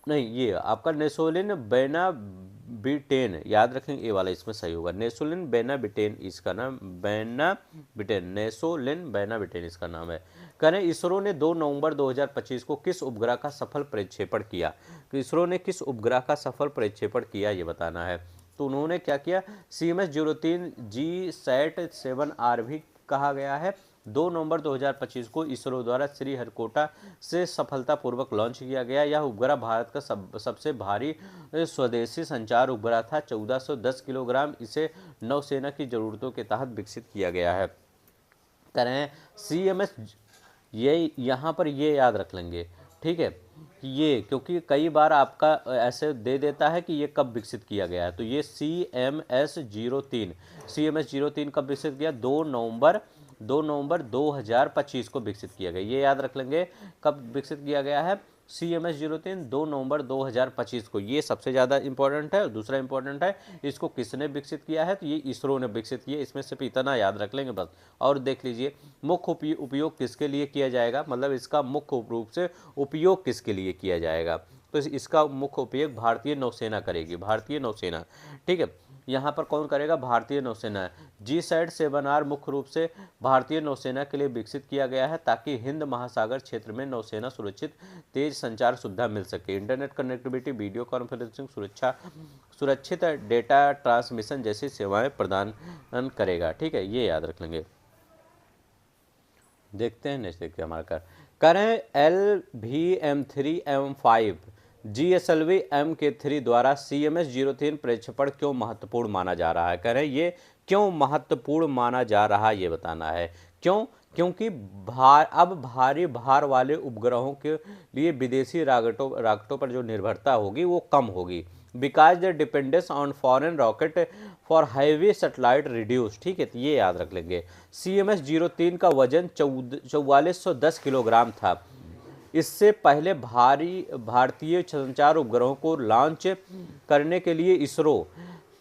नहीं, ये आपका नेसोलिन बेनाबिटेन, याद रखेंगे ये वाला इसमें सही होगा। नेसोलिन बेनाबिटेन इसका नाम, बेनाबिटेन, नेसोलिन बेनाबिटेन इसका नाम है। करें इसरो ने 2 नवंबर 2025 को किस उपग्रह का सफल प्रक्षेपण किया? तो इसरो ने किस उपग्रह का सफल प्रक्षेपण किया ये बताना है। तो उन्होंने क्या किया? CMS-03 GSAT-7R भी कहा गया है। 2 नवंबर 2025 को इसरो द्वारा श्रीहरिकोटा से सफलतापूर्वक लॉन्च किया गया। यह उपग्रह भारत का सबसे भारी स्वदेशी संचार उपग्रह था, 1410 किलोग्राम। इसे नौसेना की जरूरतों के तहत विकसित किया गया है। करें CMS, ये यहाँ पर ये याद रख लेंगे। ठीक है, ये क्योंकि कई बार आपका ऐसे दे देता है कि ये कब विकसित किया गया है। तो ये CMS-03 कब विकसित किया? 2 नवंबर 2025 को विकसित किया गया। ये याद रख लेंगे कब विकसित किया गया है, CMS-03 2 नवंबर 2025 को, ये सबसे ज़्यादा इंपॉर्टेंट है। दूसरा इंपॉर्टेंट है, इसको किसने विकसित किया है, तो ये इसरो ने विकसित किया। इसमें सिर्फ इतना याद रख लेंगे बस। और देख लीजिए मुख्य उपयोग किसके लिए किया जाएगा, मतलब इसका मुख्य रूप से उपयोग किसके लिए किया जाएगा, तो इसका मुख्य उपयोग भारतीय नौसेना करेगी, भारतीय नौसेना। ठीक है, यहाँ पर कौन करेगा, भारतीय नौसेना। GSAT-7R मुख्य रूप से भारतीय नौसेना के लिए विकसित किया गया है ताकि हिंद महासागर क्षेत्र में नौसेना सुरक्षित तेज संचार सुविधा मिल सके, इंटरनेट कनेक्टिविटी, वीडियो कॉन्फ्रेंसिंग, सुरक्षित डेटा ट्रांसमिशन जैसी सेवाएं प्रदान करेगा। ठीक है, ये याद रख लेंगे। देखते हैं नेक्स्ट, देखते हैं हमारा करें LVM-3M5 GSLV MK3 द्वारा CMS-03 प्रक्षेपण क्यों महत्वपूर्ण माना जा रहा है। कह रहे हैं ये क्यों महत्वपूर्ण माना जा रहा है, ये बताना है। क्यों, क्योंकि अब भारी भार वाले उपग्रहों के लिए विदेशी रॉकेटों पर जो निर्भरता होगी वो कम होगी। Because the dependence on foreign rocket for heavy satellite reduce. ठीक है, तो ये याद रख लेंगे। CMS-03 का वजन 4410 किलोग्राम था। इससे पहले भारतीय संचार उपग्रहों को लॉन्च करने के लिए इसरो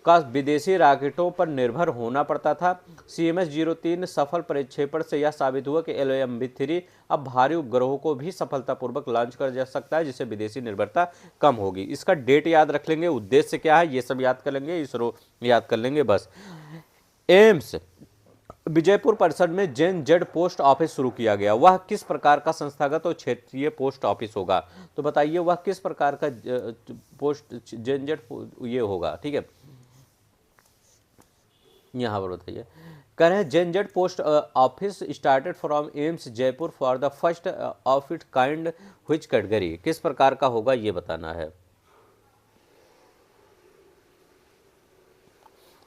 का विदेशी रॉकेटों पर निर्भर होना पड़ता था। CMS-03 सफल प्रक्षेपण से यह साबित हुआ कि LVM-3 अब भारी उपग्रहों को भी सफलतापूर्वक लॉन्च कर जा सकता है, जिससे विदेशी निर्भरता कम होगी। इसका डेट याद रख लेंगे, उद्देश्य क्या है ये सब याद कर लेंगे, इसरो याद कर लेंगे बस। एम्स विजयपुर परिसर में जेन-जेड पोस्ट ऑफिस शुरू किया गया, वह किस प्रकार का संस्थागत और क्षेत्रीय पोस्ट ऑफिस होगा, तो बताइए वह किस प्रकार का पोस्ट जेन-जेड ये होगा। ठीक है, यहाँ पर बताइए। कह रहे हैं Gen Z post office started from AIIMS Jaipur for the first of it kind which category, किस प्रकार का होगा ये बताना है।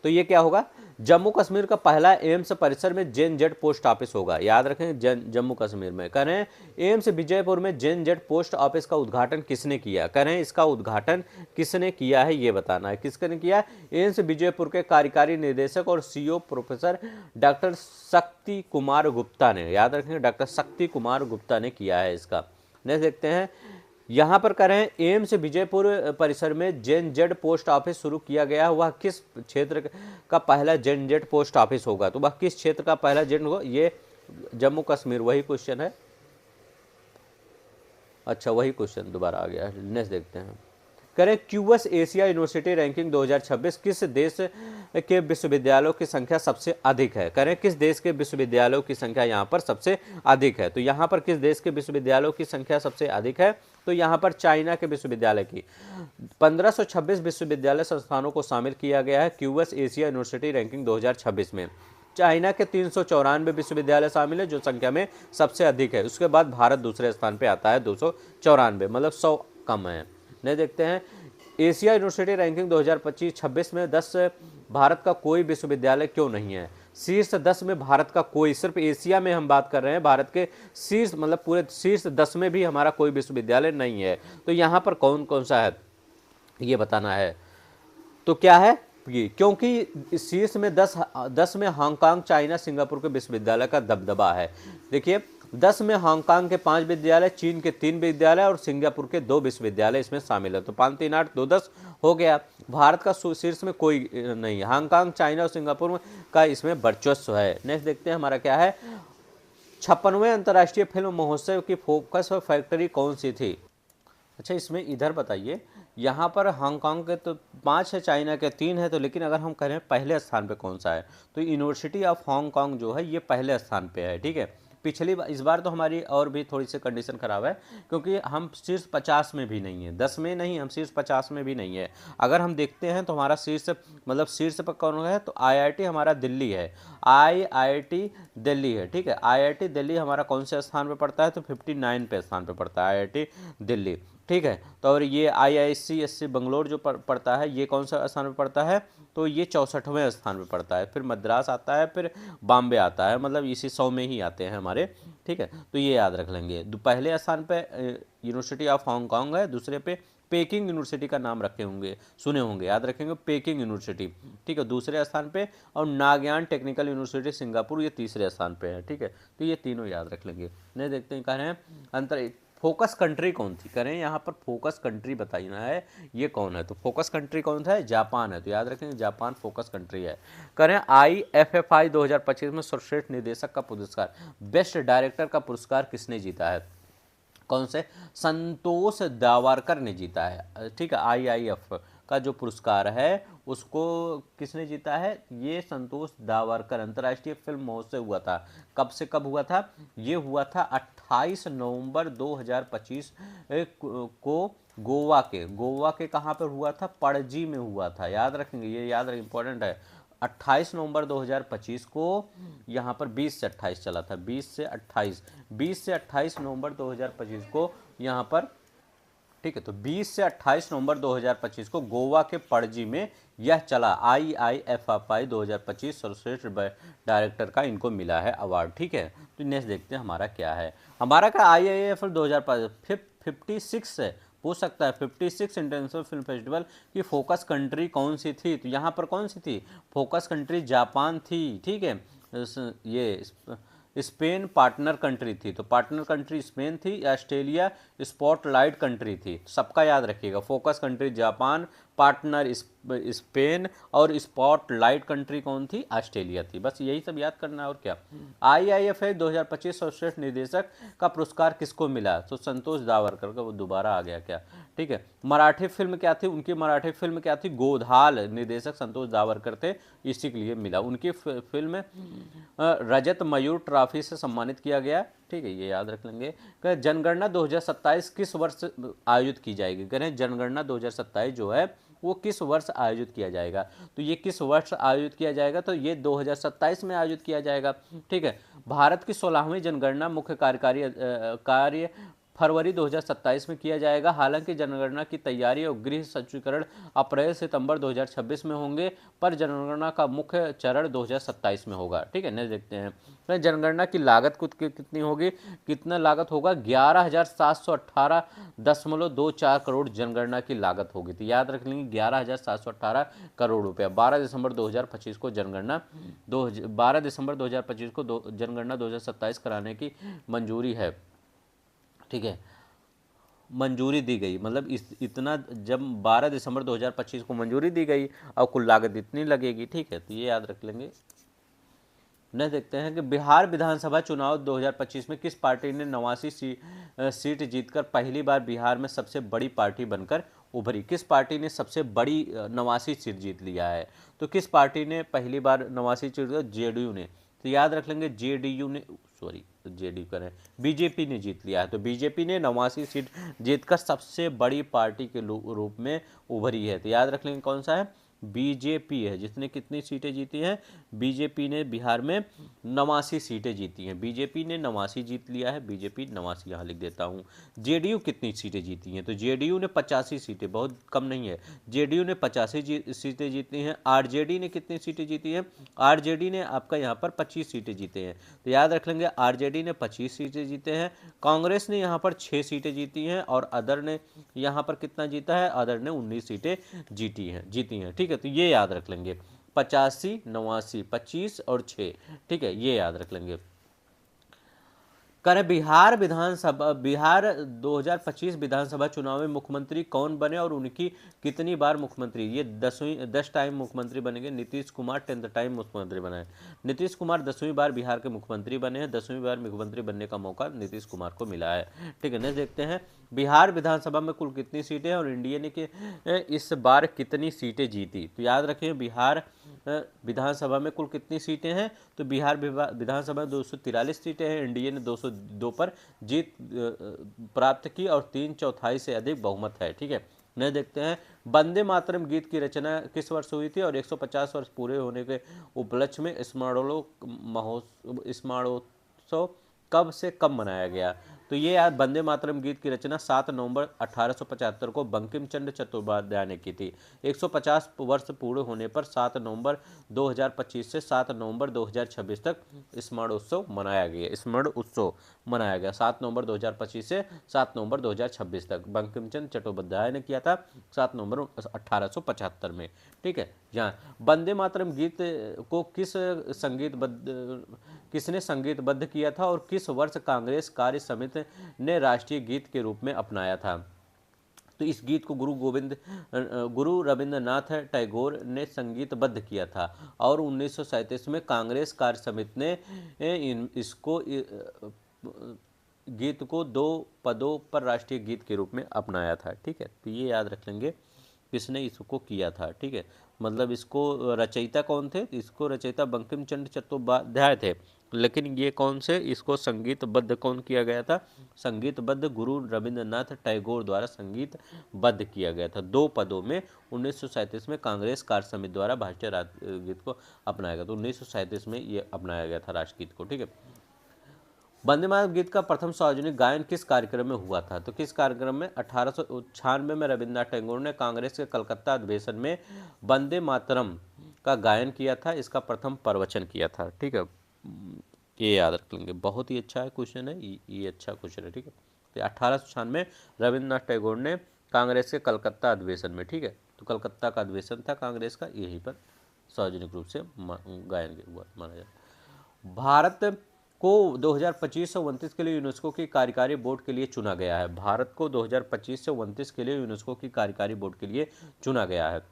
तो ये क्या होगा, जम्मू कश्मीर का पहला एम्स परिसर में जेन-जेड पोस्ट ऑफिस होगा, याद रखें जम्मू कश्मीर में। कह रहे हैं एम्स विजयपुर में जेन-जेड पोस्ट ऑफिस का उद्घाटन किसने किया, कह रहे हैं इसका उद्घाटन किसने किया है ये बताना है। किसने किया, एम्स विजयपुर के कार्यकारी निदेशक और CEO professor doctor Shakti Kumar Gupta ने, याद रखेंगे डॉक्टर शक्ति कुमार गुप्ता ने किया है इसका। नेक्स्ट देखते हैं, यहाँ पर कह रहे हैं एम्स विजयपुर परिसर में जेन-जेड पोस्ट ऑफिस शुरू किया गया, वह किस क्षेत्र का पहला जेन-जेड पोस्ट ऑफिस होगा, तो वह किस क्षेत्र का पहला जेन होगा, ये जम्मू कश्मीर, वही क्वेश्चन है। अच्छा, वही क्वेश्चन दोबारा आ गया। नेक्स्ट देखते हैं, करें क्यूएस एशिया यूनिवर्सिटी रैंकिंग 2026 किस देश के विश्वविद्यालयों की संख्या सबसे अधिक है। करें किस देश के विश्वविद्यालयों की संख्या यहाँ पर सबसे अधिक है, तो यहाँ पर किस देश के विश्वविद्यालयों की संख्या सबसे अधिक है, तो यहाँ पर चाइना के विश्वविद्यालय की 1526 विश्वविद्यालय संस्थानों को शामिल किया गया है क्यूएस एशिया यूनिवर्सिटी रैंकिंग 2026 में। चाइना के 394 विश्वविद्यालय शामिल है जो संख्या में सबसे अधिक है। उसके बाद भारत दूसरे स्थान पे आता है 294, मतलब 100 कम है। नहीं देखते हैं, एशिया यूनिवर्सिटी रैंकिंग 2025-26 में 10 भारत का कोई विश्वविद्यालय क्यों नहीं है। शीर्ष 10 में भारत का कोई, सिर्फ एशिया में हम बात कर रहे हैं, भारत के शीर्ष मतलब पूरे शीर्ष 10 में भी हमारा कोई विश्वविद्यालय नहीं है। तो यहाँ पर कौन कौन सा है ये बताना है। तो क्या है, क्योंकि शीर्ष में 10 में हांगकांग, चाइना, सिंगापुर के विश्वविद्यालय का दबदबा है। देखिए 10 में हांगकांग के 5 विद्यालय, चीन के 3 विद्यालय और सिंगापुर के 2 विश्वविद्यालय इसमें शामिल है। तो 5, 3, 8, 2, 10 हो गया। भारत का शीर्ष में कोई नहीं, हांगकांग, चाइना और सिंगापुर का इसमें वर्चस्व है। नेक्स्ट देखते हैं हमारा क्या है, 56वें अंतर्राष्ट्रीय फिल्म महोत्सव की फोकस फैक्ट्री कौन सी थी। अच्छा, इसमें इधर बताइए, यहाँ पर हांगकांग के तो 5 है, चाइना के 3 है, तो लेकिन अगर हम करें पहले स्थान पे कौन सा है, तो यूनिवर्सिटी ऑफ हांगकांग जो है ये पहले स्थान पे है। ठीक है, इस बार तो हमारी और भी थोड़ी सी कंडीशन खराब है, क्योंकि हम शीर्ष 50 में भी नहीं है, 10 में नहीं, हम शीर्ष 50 में भी नहीं है। अगर हम देखते हैं तो हमारा शीर्ष मतलब शीर्ष पर कौन है, तो IIT हमारा दिल्ली है, IIT दिल्ली है। ठीक है, IIT दिल्ली हमारा कौन से स्थान पे पड़ता है, तो 59 पे स्थान पे पड़ता है IIT दिल्ली। ठीक है, तो और ये IISc बंगलोर जो पड़ता है ये कौन सा स्थान पे पड़ता है, तो ये 64वें स्थान पे पड़ता है। फिर मद्रास आता है, फिर बॉम्बे आता है, मतलब इसी 100 में ही आते हैं हमारे। ठीक है, तो ये याद रख लेंगे। पहले स्थान पे यूनिवर्सिटी ऑफ हांगकांग है, दूसरे पे पेकिंग यूनिवर्सिटी का नाम रखे होंगे, सुने होंगे, याद रखेंगे पेकिंग यूनिवर्सिटी। ठीक है, दूसरे स्थान पे, और नागयान टेक्निकल यूनिवर्सिटी सिंगापुर ये तीसरे स्थान पे है। ठीक है, तो ये तीनों याद रख लेंगे। नहीं देखते हैं, कह रहे हैं फोकस कंट्री कौन थी, करें यहाँ पर फोकस कंट्री बताना है ये कौन है, तो फोकस कंट्री कौन सा है, जापान है, तो याद रखेंगे जापान फोकस कंट्री है। करें IFFI 2025 में सर्वश्रेष्ठ निर्देशक का पुरस्कार, बेस्ट डायरेक्टर का पुरस्कार किसने जीता है, कौन से, संतोष दावरकर ने जीता है, ठीक है। IIF का जो पुरस्कार है उसको किसने जीता है, ये संतोष दावरकर। अंतर्राष्ट्रीय फिल्म महोत्सव हुआ था, कब से कब हुआ था, ये हुआ था 28 नवंबर 2025 को गोवा के कहाँ पर हुआ था, पणजी में हुआ था, याद रखेंगे, ये याद रखें, इंपॉर्टेंट है। 28 नवंबर 2025 को यहाँ पर 20 से 28 चला था, 20 से 28 नवंबर 2025 को यहाँ पर, ठीक है। तो 20 से 28 नवंबर 2025 को गोवा के पणजी में यह चला, IIFFI 2025 सर्वश्रेष्ठ डायरेक्टर का इनको मिला है अवार्ड, ठीक है। तो नेक्स्ट देखते हैं हमारा क्या है, हमारा का IIFF 2056 है, पूछ सकता है 56 इंटरनेशनल फिल्म फेस्टिवल की फोकस कंट्री कौन सी थी, तो यहाँ पर कौन सी थी, फोकस कंट्री जापान थी, ठीक है। ये स्पेन पार्टनर कंट्री थी, तो पार्टनर कंट्री स्पेन थी, ऑस्ट्रेलिया स्पॉटलाइट कंट्री थी, सबका याद रखिएगा, focus country Japan, partner Spain और स्पॉटलाइट कंट्री कौन थी, ऑस्ट्रेलिया थी, बस यही सब याद करना है और क्या। IIFA 2025 सर्वश्रेष्ठ निर्देशक का पुरस्कार किसको मिला, तो संतोष दावरकर का, वो दोबारा आ गया क्या, ठीक है। मराठी फिल्म क्या थी, उनकी मराठी फिल्म क्या थी, गोधाल, निर्देशक संतोष दावरकर थे, इसी के लिए मिला। उनकी फिल्म रजत मयूर ट्रॉफी से सम्मानित किया गया, ठीक है, ये याद रख लेंगे। जनगणना 2027 किस वर्ष आयोजित की जाएगी, करें जनगणना 2027 जो है वो किस वर्ष आयोजित किया जाएगा, तो ये किस वर्ष आयोजित किया जाएगा, तो ये 2027 में आयोजित किया जाएगा, ठीक है। भारत की 16वीं जनगणना मुख्य कार्यकारी कार्य फरवरी 2027 में किया जाएगा, हालांकि जनगणना की तैयारी और गृह सचिवीकरण अप्रैल सितंबर 2026 में होंगे, पर जनगणना का मुख्य चरण 2027 में होगा, ठीक है। नेक्स्ट देखते हैं, जनगणना की लागत कितनी होगी, कितना लागत होगा, 11,718.24 करोड़ जनगणना की लागत होगी, तो याद रख लेंगे 11,718 करोड़ रुपया। 12 दिसंबर 2025 को जनगणना 12 दिसंबर 2025 को जनगणना 2027 कराने की मंजूरी है, ठीक है, मंजूरी दी गई, मतलब इतना जब 12 दिसंबर 2025 को मंजूरी दी गई और कुल लागत इतनी लगेगी, ठीक है, तो ये याद रख लेंगे। नेक्स्ट देखते हैं कि बिहार विधानसभा चुनाव 2025 में किस पार्टी ने 89 सीट जीतकर पहली बार बिहार में सबसे बड़ी पार्टी बनकर उभरी, किस पार्टी ने सबसे बड़ी 89 सीट जीत लिया है, तो किस पार्टी ने पहली बार 89 सीट, JDU ने, तो याद रख लेंगे JDU ने, सॉरी JDU करें, BJP ने जीत लिया है, तो BJP ने 89 सीट जीतकर सबसे बड़ी पार्टी के रूप में उभरी है, तो याद रख लेंगे कौन सा है, BJP है, जिसने कितनी सीटें जीती हैं, BJP ने बिहार में 89 सीटें जीती हैं, BJP ने 89 जीत लिया है, BJP 89 यहाँ लिख देता हूँ। JDU कितनी सीटें जीती हैं, तो JDU ने 85 सीटें, बहुत कम नहीं है, JDU ने 85 सीटें जीती हैं। RJD ने कितनी सीटें जीती हैं, RJD ने आपका यहाँ पर 25 सीटें जीते हैं, तो याद रख लेंगे RJD ने 25 सीटें जीते हैं। कांग्रेस ने यहाँ पर 6 सीटें जीती हैं और अदर ने यहाँ पर कितना जीता है, अदर ने 19 सीटें जीती हैं, ठीक है, तो ये याद रख लेंगे, 85 89 25 और 6, ठीक है, ये याद रख लेंगे। करें बिहार 2025 विधानसभा चुनाव में मुख्यमंत्री कौन बने और उनकी कितनी बार मुख्यमंत्री, ये 10 टाइम मुख्यमंत्री बनेंगे, नीतीश कुमार 10th टाइम मुख्यमंत्री बने हैं, नीतीश कुमार 10वीं बार बिहार के मुख्यमंत्री बने हैं, 10वीं बार मुख्यमंत्री बनने का मौका नीतीश कुमार को मिला है, ठीक है। नेक्स्ट देखते हैं, बिहार विधानसभा में कुल कितनी सीटें हैं और एनडीए ने इस बार कितनी सीटें जीती, तो याद रखें बिहार विधानसभा में कुल कितनी सीटें हैं, तो बिहार विधानसभा में 243 सीटें हैं, एनडीए ने 202 पर जीत प्राप्त की और 3/4 से अधिक बहुमत है, ठीक है। नहीं देखते हैं, वंदे मातरम गीत की रचना किस वर्ष हुई थी और 150 वर्ष पूरे होने के उपलक्ष्य में स्मरणोत्सव कब से कब मनाया गया, तो ये यार वंदे मातरम गीत की रचना 7 नवंबर 1875 को बंकिम चंद्र चट्टोपाध्याय ने की थी। 150 वर्ष पूरे होने पर 7 नवंबर 2025 से 7 नवंबर 2026 तक स्मरणोत्सव मनाया गया 7 नवंबर 2025 से 7 नवंबर 2026 तक बंकिम चंद्र चट्टोपाध्याय ने किया था 7 नवंबर 1875 में, ठीक है। यहाँ वंदे मातरम गीत को किसने संगीतबद्ध किया था और किस वर्ष कांग्रेस कार्य समिति पंडित ने राष्ट्रीय गीत के रूप में अपनाया था। तो इस गीत को गुरु रविंद्रनाथ टैगोर ने संगीतबद्ध किया था और 1937 में कांग्रेस कार्य समिति ने इसको गीत को 2 पदों पर राष्ट्रीय गीत के रूप में अपनाया था। ठीक है, तो ये याद रख लेंगे किसने इसको किया था। ठीक है, मतलब इसको रचयिता कौन थे, इसको रचयिता बंकिम चंद्र चट्टोपाध्याय थे, लेकिन ये कौन से, इसको संगीतबद्ध कौन किया गया था, संगीतबद्ध गुरु रविंद्रनाथ टैगोर द्वारा संगीतबद्ध किया गया था 2 पदों में। 1937 में कांग्रेस कार्य समिति द्वारा भारतीय गीत को अपनाया गया, तो 1937 में ये अपनाया गया था राष्ट्रगीत को। ठीक है, वंदे मातरम गीत का प्रथम सार्वजनिक गायन किस कार्यक्रम में हुआ था, तो किस कार्यक्रम में, 1896 में रविन्द्रनाथ टैगोर ने कांग्रेस के कलकत्ता अधिवेशन में वंदे मातरम का गायन किया था, इसका प्रथम प्रवचन किया था। ठीक है, ये याद रख लेंगे, बहुत ही अच्छा क्वेश्चन है ये अच्छा क्वेश्चन है। ठीक है, तो 1896 में रविन्द्रनाथ टैगोर ने कांग्रेस के कलकत्ता अधिवेशन में, ठीक है, तो कलकत्ता का अधिवेशन था कांग्रेस का, यहीं पर सार्वजनिक रूप से गायन हुआ माना जाता। भारत को 2025 से 29 के लिए यूनेस्को की कार्यकारी बोर्ड के लिए चुना गया है। भारत को 2025 से 29 के लिए यूनेस्को की कार्यकारी बोर्ड के लिए चुना गया है।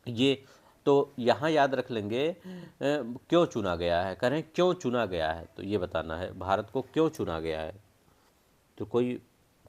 ये तो यहाँ याद रख लेंगे क्यों चुना गया है, करें क्यों चुना गया है, तो ये बताना है भारत को क्यों चुना गया है, तो कोई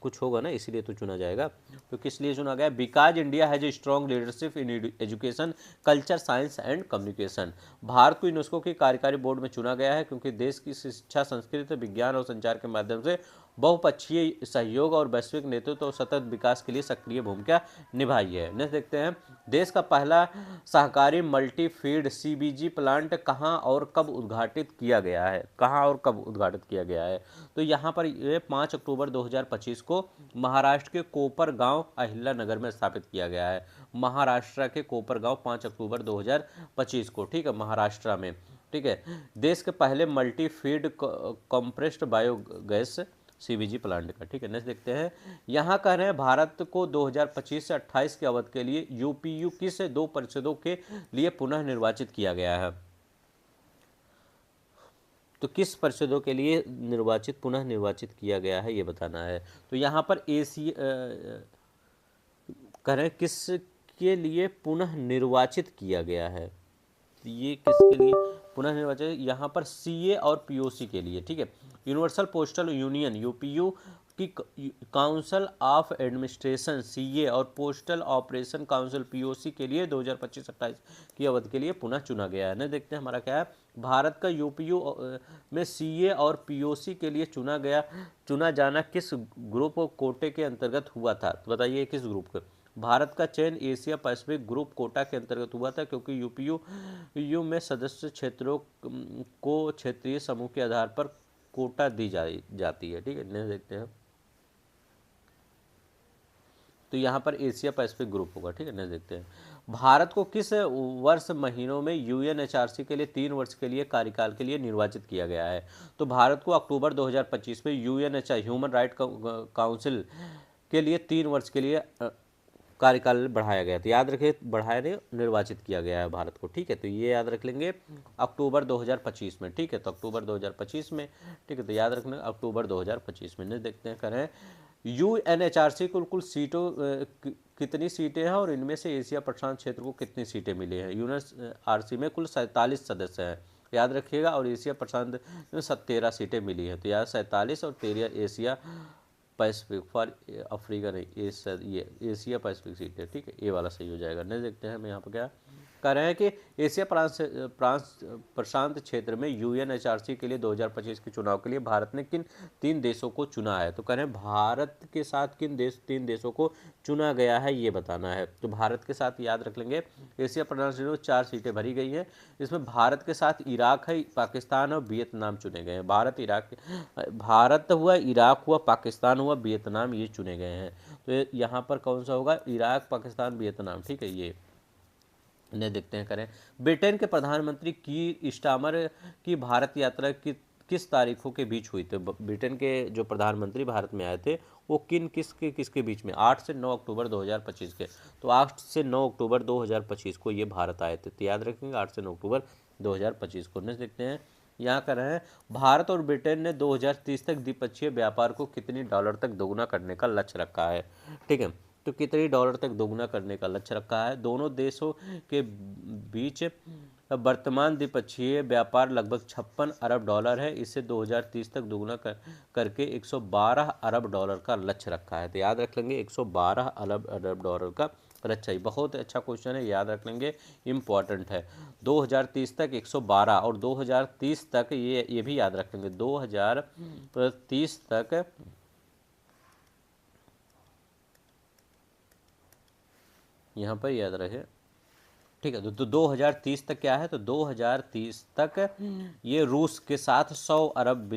कुछ होगा ना, इसीलिए तो चुना जाएगा। तो किस लिए चुना गया, because India has a strong leadership in education, culture, science and communication. Bharat को यूनेस्को की कार्यकारी बोर्ड में चुना गया है क्योंकि देश की शिक्षा, संस्कृति, विज्ञान और संचार के माध्यम से बहुपक्षीय सहयोग और वैश्विक नेतृत्व और सतत विकास के लिए सक्रिय भूमिका निभाई है। नेक्स्ट देखते हैं, देश का पहला सहकारी मल्टी फीड सीबीजी प्लांट कहां और कब उद्घाटित किया गया है, कहां और कब उद्घाटित किया गया है, तो यहां पर ये 5 अक्टूबर 2025 को महाराष्ट्र के कोपरगांव अहिल्यानगर में स्थापित किया गया है। महाराष्ट्र के कोपरगांव 5 अक्टूबर 2025 को, ठीक है, महाराष्ट्र में। ठीक है, देश के पहले multi feed compressed biogas CBG plant का। ठीक है, नेक्स्ट देखते हैं, यहाँ कह रहे हैं भारत को 2025 से 28 के अवधि के लिए यूपीयू किस 2 परिषदों के लिए पुनः निर्वाचित किया गया है, तो किस परिषदों के लिए पुनः निर्वाचित किया गया है ये बताना है। तो यहाँ पर कह रहे हैं किस के लिए पुनः निर्वाचित किया गया है, तो ये किसके लिए पुनः निर्वाचित, यहाँ पर सीए और पीओसी के लिए। ठीक है, यूनिवर्सल पोस्टल यूनियन यूपीयू की काउंसिल ऑफ एडमिनिस्ट्रेशन सीए और पोस्टल ऑपरेशन काउंसिल पीओसी के लिए 2025-28 की अवधि के लिए पुनः चुना गया है। ना देखते हैं हमारा क्या है, भारत का यूपीयू में सीए और पीओसी के लिए चुना जाना किस ग्रुप और कोटे के अंतर्गत हुआ था, तो बताइए किस ग्रुप का। भारत का चयन एशिया पैसिफिक ग्रुप कोटा के अंतर्गत हुआ था क्योंकि यूपीयू में सदस्य क्षेत्रों को क्षेत्रीय समूह के आधार पर कोटा दी जाती है। ठीक है, नहीं देखते हैं, तो यहाँ पर एशिया पैसिफिक ग्रुप होगा। ठीक है, नहीं देखते हैं, भारत को किस वर्ष महीनों में यूएनएचआरसी के लिए 3 वर्ष के लिए कार्यकाल के लिए निर्वाचित किया गया है, तो भारत को अक्टूबर 2025 में यूएनएचआर ह्यूमन राइट काउंसिल के लिए 3 वर्ष के लिए कार्यकाल बढ़ाया गया, तो याद रखिए बढ़ाया नहीं, निर्वाचित किया गया है भारत को। ठीक है, तो ये याद रख लेंगे अक्टूबर 2025 में। ठीक है, तो अक्टूबर 2025 में, ठीक है, तो याद रखना अक्टूबर 2025 में। नहीं देखते हैं, करें यूएनएचआरसी को कुल सीटों कितनी सीटें हैं और इनमें से एशिया प्रशांत क्षेत्र को कितनी सीटें मिली हैं। यूएनएचआरसी में कुल 47 सदस्य हैं, याद रखिएगा, और एशिया प्रशांत में 13 सीटें मिली हैं, तो याद 47 और 13 एशिया पैसिफिक फॉर अफ्रीका नहीं, ये एशिया पैसिफिक सीट है। ठीक है, ये वाला सही हो जाएगा। नहीं देखते हैं हम यहाँ पर क्या कह रहे हैं कि एशिया प्रशांत क्षेत्र में यूएनएचआरसी के लिए 2025 के चुनाव के लिए भारत ने किन 3 देशों को चुना है, तो कह रहे हैं भारत के साथ किन 3 देशों को चुना गया है ये बताना है। तो भारत के साथ याद रख लेंगे एशिया प्रशांत क्षेत्र में 4 सीटें भरी गई हैं, इसमें भारत के साथ इराक है, पाकिस्तान और वियतनाम चुने गए हैं। भारत हुआ, इराक हुआ, पाकिस्तान हुआ, वियतनाम, ये चुने गए हैं। तो यहाँ पर कौन सा होगा, इराक, पाकिस्तान, वियतनाम। ठीक है, ये ने देखते हैं, करें ब्रिटेन के प्रधानमंत्री की स्टामर की भारत यात्रा की किस तारीखों के बीच हुई, तो ब्रिटेन के जो प्रधानमंत्री भारत में आए थे वो किसके बीच में, 8 से 9 अक्टूबर 2025 के, तो 8 से 9 अक्टूबर 2025 को ये भारत आए थे, तो याद रखेंगे 8 से 9 अक्टूबर 2025 को। नेक्स्ट देखते हैं, यहाँ कर रहे हैं, भारत और ब्रिटेन ने 2030 तक द्विपक्षीय व्यापार को कितनी डॉलर तक दोगुना करने का लक्ष्य रखा है। ठीक है, तो कितनी डॉलर तक दोगुना करने का लक्ष्य रखा है। दोनों देशों के बीच वर्तमान द्विपक्षीय व्यापार लगभग 56 अरब डॉलर है। इसे 2030 तक दोगुना करके 112 अरब डॉलर का लक्ष्य रखा है। तो याद रख लेंगे 112 अरब डॉलर का लक्ष्य। बहुत अच्छा क्वेश्चन है, याद रख लेंगे, इम्पॉर्टेंट है। 2030 तक 112 और 2030 तक ये भी याद रख लेंगे 2030 तक यहाँ पर याद रहे। ठीक है, तो 2030 तक क्या है, तो 2030 तक ये रूस के साथ 100 अरब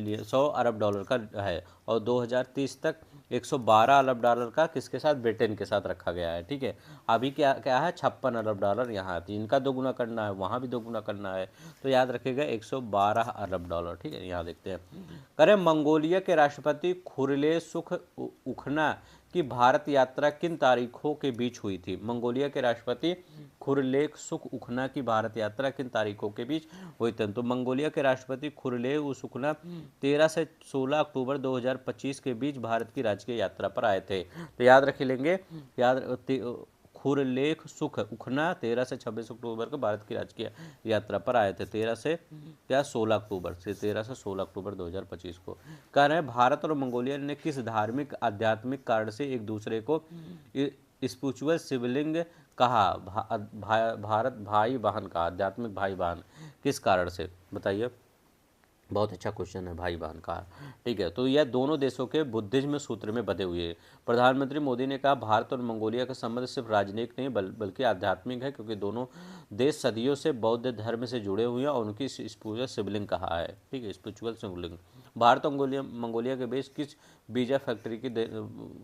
डॉलर का है, और 2030 तक 112 अरब डॉलर का किसके साथ, ब्रिटेन के साथ रखा गया है। ठीक है, अभी क्या क्या है, 56 अरब डॉलर यहाँ है, इनका दोगुना करना है, वहाँ भी दोगुना करना है, तो याद रखिएगा 112 अरब डॉलर। ठीक है, यहाँ देखते हैं, करें मंगोलिया के राष्ट्रपति खुरलेसुख उखना की भारत यात्रा किन तारीखों के बीच हुई थी। मंगोलिया के राष्ट्रपति खुरलेसुख उखना की भारत यात्रा किन तारीखों के बीच हुई थी। तो मंगोलिया के राष्ट्रपति खुरलेसुख 13 से 16 अक्टूबर 2025 के बीच भारत की राजकीय यात्रा पर आए थे। तो याद रख लेंगे, खुरलेसुख उखना 13 से 26 अक्टूबर को भारत की राजकीय यात्रा पर आए थे। 13 से 16 अक्टूबर से 13 से 16 अक्टूबर 2025 को। कह रहे हैं, भारत और मंगोलिया ने किस धार्मिक आध्यात्मिक कारण से एक दूसरे को स्पिरिचुअल सिबलिंग कहा, भारत भाई बहन का, आध्यात्मिक भाई बहन, किस कारण से, बताइए। बहुत अच्छा क्वेश्चन है, भाई बहन का। ठीक है, तो यह दोनों देशों के बुद्धिज्म सूत्र में बंधे हुए हैं। प्रधानमंत्री मोदी ने कहा, भारत और मंगोलिया का संबंध सिर्फ राजनीतिक नहीं बल्कि आध्यात्मिक है, क्योंकि दोनों देश सदियों से बौद्ध धर्म से जुड़े हुए हैं और उनकी स्पिरिचुअल सिबलिंग कहा है। ठीक है, स्पिरिचुअल सिबलिंग। भारत और मंगोलिया के बीच किस वीजा फैक्ट्री की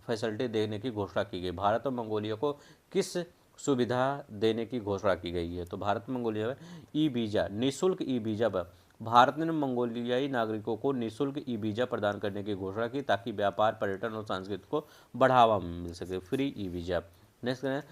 फैसिलिटी देने की घोषणा की गई। भारत और मंगोलिया को किस सुविधा देने की घोषणा की गई है। तो भारत मंगोलिया में ई वीज़ा, निःशुल्क ई वीज़ा पर भारत ने मंगोलियाई नागरिकों को निःशुल्क ई वीज़ा प्रदान करने की घोषणा की, ताकि व्यापार, पर्यटन और संस्कृति को बढ़ावा मिल सके। Free e visa. नेक्स्ट है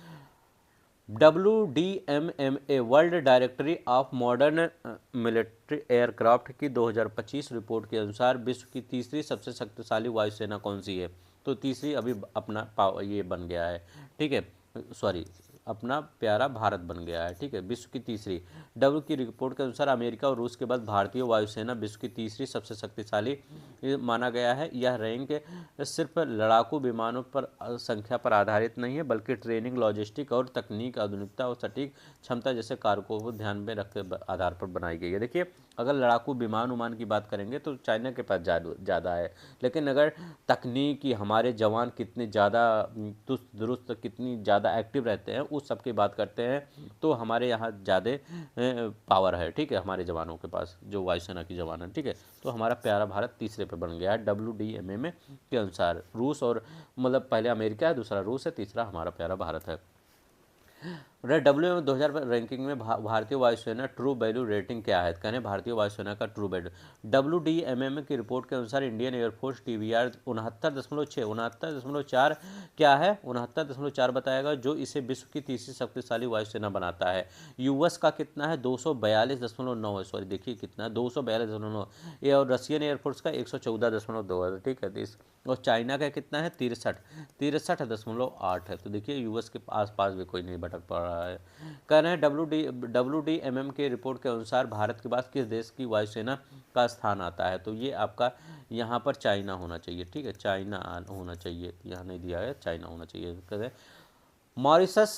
WDMMA world directory of modern military aircraft की 2025 रिपोर्ट के अनुसार विश्व की तीसरी सबसे शक्तिशाली वायुसेना कौन सी है। तो तीसरी अभी अपना ये बन गया है। ठीक है, सॉरी, अपना प्यारा भारत बन गया है। ठीक है, विश्व की तीसरी। डब्ल्यू की रिपोर्ट के अनुसार अमेरिका और रूस के बाद भारतीय वायुसेना विश्व की तीसरी सबसे शक्तिशाली माना गया है। यह रैंक सिर्फ लड़ाकू विमानों पर संख्या पर आधारित नहीं है, बल्कि ट्रेनिंग, लॉजिस्टिक और तकनीक, आधुनिकता और सटीक क्षमता जैसे कारकों को ध्यान में रखते आधार पर बनाई गई है। देखिए, अगर लड़ाकू विमान की बात करेंगे तो चाइना के पास ज़्यादा है, लेकिन अगर तकनीकी हमारे जवान कितने ज़्यादा चुस्त दुरुस्त, कितनी ज़्यादा एक्टिव रहते हैं, उस सब की बात करते हैं तो हमारे यहाँ ज़्यादा पावर है। ठीक है, हमारे जवानों के पास, जो वायुसेना की जवान है। ठीक है, तो हमारा प्यारा भारत तीसरे पे बन गया है WDMMA के अनुसार। रूस और मतलब पहले अमेरिका है, दूसरा रूस है, तीसरा हमारा प्यारा भारत है। डब्ल्यू 2000 रैंकिंग में भारतीय वायुसेना ट्रू वैल्यू रेटिंग क्या है। कहने भारतीय वायुसेना का ट्रू वैल्यू। WDMMA की रिपोर्ट के अनुसार इंडियन एयरफोर्स TBR 69.4 क्या है, 69.4 बताएगा, जो इसे विश्व की तीसरी शक्तिशाली वायुसेना बनाता है। यूएस का कितना है, 242.9 है, सॉरी देखिए कितना है, 242.9। ये और रशियन एयरफोर्स का 114.2 है। ठीक है, और चाइना का कितना है, 63.8 है। तो देखिए यूएस के आसपास भी कोई नहीं भटक पा रहा है। कह रहे हैं WDMM के रिपोर्ट के अनुसार भारत के पास किस देश की वायुसेना का स्थान आता है। तो ये आपका यहाँ पर चाइना होना चाहिए। ठीक है, चाइना होना चाहिए, यहाँ नहीं दिया है, चाइना होना चाहिए। कहते हैं मॉरिशस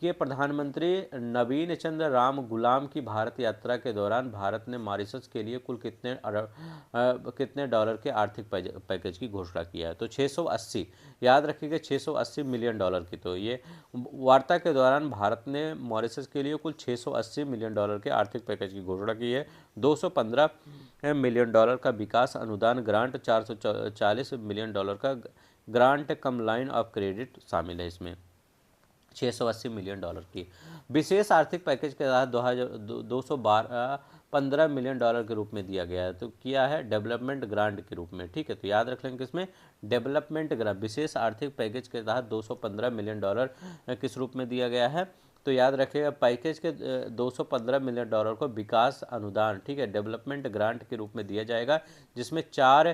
के प्रधानमंत्री नवीन चंद्र राम गुलाम की भारत यात्रा के दौरान भारत ने मॉरिशस के लिए कुल कितने डॉलर के आर्थिक पैकेज की घोषणा किया है। तो 680, याद रखिएगा 680 मिलियन डॉलर की। तो ये वार्ता के दौरान भारत ने मॉरिशस के लिए कुल 680 मिलियन डॉलर के आर्थिक पैकेज की घोषणा की है। 215 मिलियन डॉलर का विकास अनुदान ग्रांट, 440 मिलियन डॉलर का grant come line of credit शामिल है इसमें। 680 मिलियन डॉलर की विशेष आर्थिक पैकेज के तहत 215 मिलियन डॉलर के रूप में दिया गया है। तो किया है डेवलपमेंट ग्रांट के रूप में। ठीक है, तो याद रख लेंगे इसमें डेवलपमेंट ग्रांट, विशेष आर्थिक पैकेज के तहत 215 मिलियन डॉलर किस रूप में दिया गया है, तो याद रखिएगा पैकेज के $215 मिलियन को विकास अनुदान, ठीक है, डेवलपमेंट ग्रांट के रूप में दिया जाएगा, जिसमें 4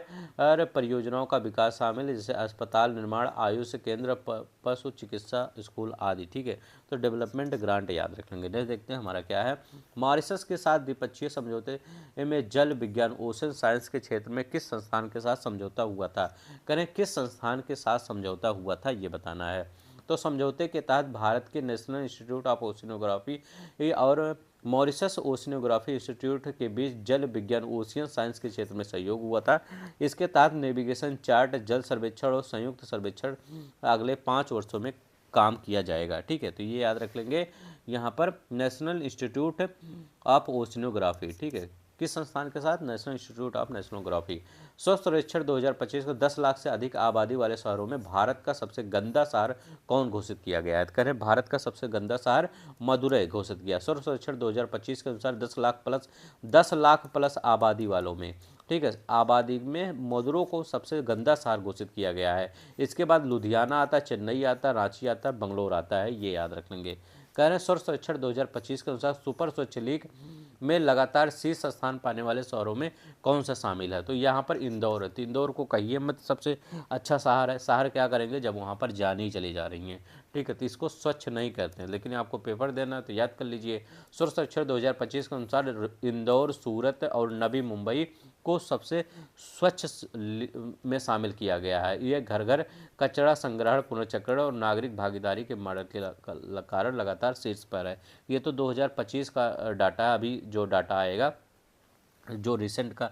परियोजनाओं का विकास शामिल है, जैसे अस्पताल निर्माण, आयुष केंद्र, पशु चिकित्सा स्कूल आदि, ठीक है। तो डेवलपमेंट ग्रांट याद रखेंगे। नेक्स्ट देखते हैं हमारा क्या है। मॉरिशस के साथ द्विपक्षीय समझौते में जल विज्ञान ओशन साइंस के क्षेत्र में किस संस्थान के साथ समझौता हुआ था? करें किस संस्थान के साथ समझौता हुआ था, ये बताना है। तो समझौते के तहत भारत के नेशनल इंस्टीट्यूट ऑफ ओशिनोग्राफी और मॉरिशस ओशिनोग्राफी इंस्टीट्यूट के बीच जल विज्ञान ओशियन साइंस के क्षेत्र में सहयोग हुआ था। इसके तहत नेविगेशन चार्ट, जल सर्वेक्षण और संयुक्त सर्वेक्षण अगले 5 वर्षों में काम किया जाएगा, ठीक है। तो ये याद रख लेंगे यहाँ पर नेशनल इंस्टीट्यूट ऑफ ओशिनोग्राफी, ठीक है, किस संस्थान के साथ? National institute of oceanography. स्वच्छ सर्वेक्षण 2025 को 10 लाख से अधिक आबादी वाले शहरों में भारत का सबसे गंदा शहर कौन घोषित किया गया है? करें भारत का सबसे गंदा शहर मदुरई घोषित किया। स्वच्छ सर्वेक्षण 2025 के अनुसार 10 लाख प्लस आबादी वालों में, ठीक है, आबादी में मदुरई को सबसे गंदा शहर घोषित किया गया है। इसके बाद लुधियाना आता है, चेन्नई आता है, रांची आता है, बंगलोर आता है, ये याद रख लेंगे। कह रहे हैं स्वच्छ सर्वेक्षण 2025 के अनुसार सुपर स्वच्छ लीग में लगातार शीर्ष स्थान पाने वाले शहरों में कौन सा शामिल है? तो यहाँ पर इंदौर है। तो इंदौर को कहिए मत सबसे अच्छा शहर है। शहर क्या करेंगे जब वहाँ पर जानी चली जा रही हैं, ठीक है। तो इसको स्वच्छ नहीं कहते हैं, लेकिन आपको पेपर देना है तो याद कर लीजिए। स्वच्छ सर्वेक्षण 2025 के अनुसार इंदौर, सूरत और नवी मुंबई को सबसे स्वच्छ में शामिल किया गया है। यह घर घर कचरा संग्रहण, पुनर्चक्रण और नागरिक भागीदारी के मॉडल के कारण लगातार शीर्ष पर है। ये तो 2025 का डाटा है। अभी जो डाटा आएगा, जो रिसेंट का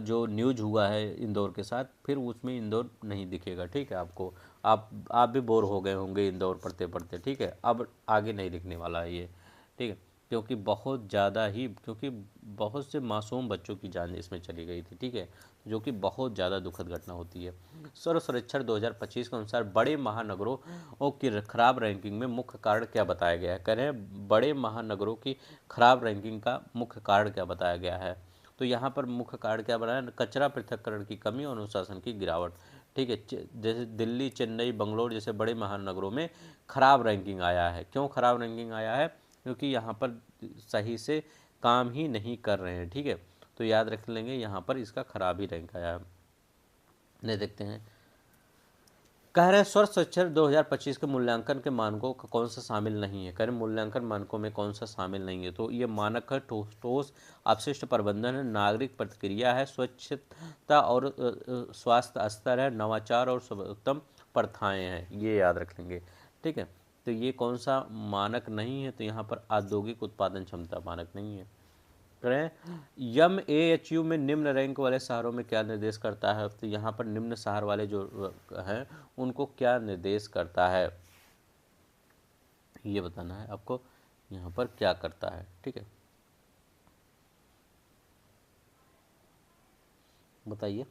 जो न्यूज हुआ है इंदौर के साथ, फिर उसमें इंदौर नहीं दिखेगा, ठीक है। आपको आप भी बोर हो गए होंगे इंदौर पढ़ते पढ़ते, ठीक है। अब आगे नहीं दिखने वाला है ये, ठीक है, क्योंकि बहुत से मासूम बच्चों की जान इसमें चली गई थी, ठीक है, जो कि बहुत ज़्यादा दुखद घटना होती है। सर्व सर्वेक्षण 2025 के अनुसार बड़े महानगरों की खराब रैंकिंग में मुख्य कारण क्या बताया गया है? कह रहे हैं बड़े महानगरों की खराब रैंकिंग का मुख्य कारण क्या बताया गया है? तो यहाँ पर मुख्य कारण क्या बनाया? कचरा पृथक्करण की कमी और अनुशासन की गिरावट, ठीक है। जैसे दिल्ली, चेन्नई, बंगलोर जैसे बड़े महानगरों में खराब रैंकिंग आया है। क्यों खराब रैंकिंग आया है? क्योंकि यहाँ पर सही से काम ही नहीं कर रहे हैं, ठीक है। तो याद रख लेंगे यहाँ पर इसका खराब ही रैंक आया है। नहीं देखते हैं। कह रहे हैं स्वच्छ सर्वेक्षण 2025 के मूल्यांकन के मानकों का कौन सा शामिल नहीं है? कह रहे मूल्यांकन मानकों में कौन सा शामिल नहीं है? तो ये मानक है ठोस अपशिष्ट प्रबंधन है, नागरिक प्रतिक्रिया है, स्वच्छता और स्वास्थ्य स्तर है, नवाचार और सर्वोत्तम प्रथाएं हैं, ये याद रख लेंगे, ठीक है। तो ये कौन सा मानक नहीं है? तो यहाँ पर औद्योगिक उत्पादन क्षमता मानक नहीं है। करें MAHU में निम्न रैंक वाले शहरों में क्या निर्देश करता है? तो यहाँ पर निम्न शहर वाले जो हैं उनको क्या निर्देश करता है, ये बताना है आपको। यहाँ पर क्या करता है, ठीक है, बताइए।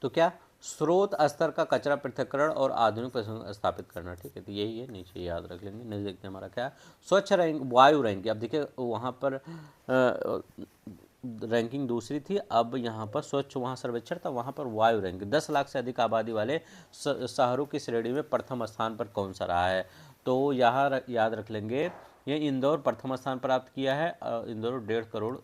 तो क्या? स्रोत स्तर का कचरा पृथक्करण और आधुनिक प्रसंस्करण स्थापित करना, ठीक है। तो यही है, नीचे याद रख लेंगे। नहीं देखते हमारा क्या? स्वच्छ रैंक, वायु रैंक। अब देखिए वहाँ पर रैंकिंग दूसरी थी, अब यहाँ पर स्वच्छ, वहाँ सर्वेक्षण था, वहाँ पर वायु रैंक। 10 लाख से अधिक आबादी वाले शहरों की श्रेणी में प्रथम स्थान पर कौन सा रहा है? तो यहाँ याद रख लेंगे, ये इंदौर प्रथम स्थान प्राप्त किया है। इंदौर 1.5 करोड़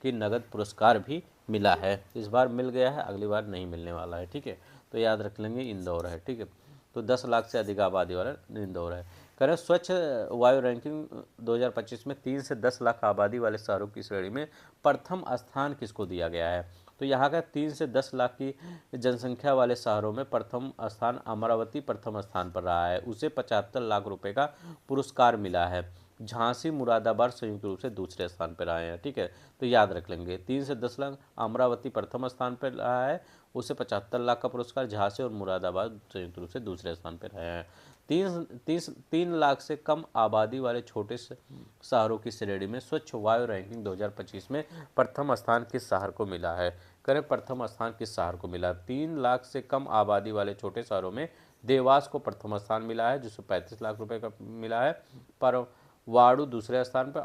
की नगद पुरस्कार भी मिला है। इस बार मिल गया है, अगली बार नहीं मिलने वाला है, ठीक है। तो याद रख लेंगे इंदौर है, ठीक है। तो 10 लाख से अधिक आबादी वाला इंदौर है। कह रहे स्वच्छ वायु रैंकिंग 2025 में 3 से 10 लाख आबादी वाले शहरों की श्रेणी में प्रथम स्थान किसको दिया गया है? तो यहाँ का 3 से 10 लाख की जनसंख्या वाले शहरों में प्रथम स्थान अमरावती प्रथम स्थान पर रहा है। उसे 75 लाख रुपए का पुरस्कार मिला है। झांसी, मुरादाबाद संयुक्त रूप से दूसरे स्थान पर आए हैं, ठीक है। तो याद रख लेंगे 3 से 10 लाख, अमरावती प्रथम स्थान पर रहा है, उसे 75 लाख का पुरस्कार। झांसी और मुरादाबाद संयुक्त रूप से दूसरे स्थान पर रहे हैं। 3 लाख से कम आबादी वाले छोटे शहरों की श्रेणी में स्वच्छ वायु रैंकिंग 2025 में प्रथम स्थान किस शहर को मिला है? करें प्रथम स्थान किस शहर को मिला? 3 लाख से कम आबादी वाले छोटे शहरों में देवास को प्रथम स्थान मिला है, जिसको 35 लाख रुपए का मिला है। पर वाड़ू दूसरे स्थान पर,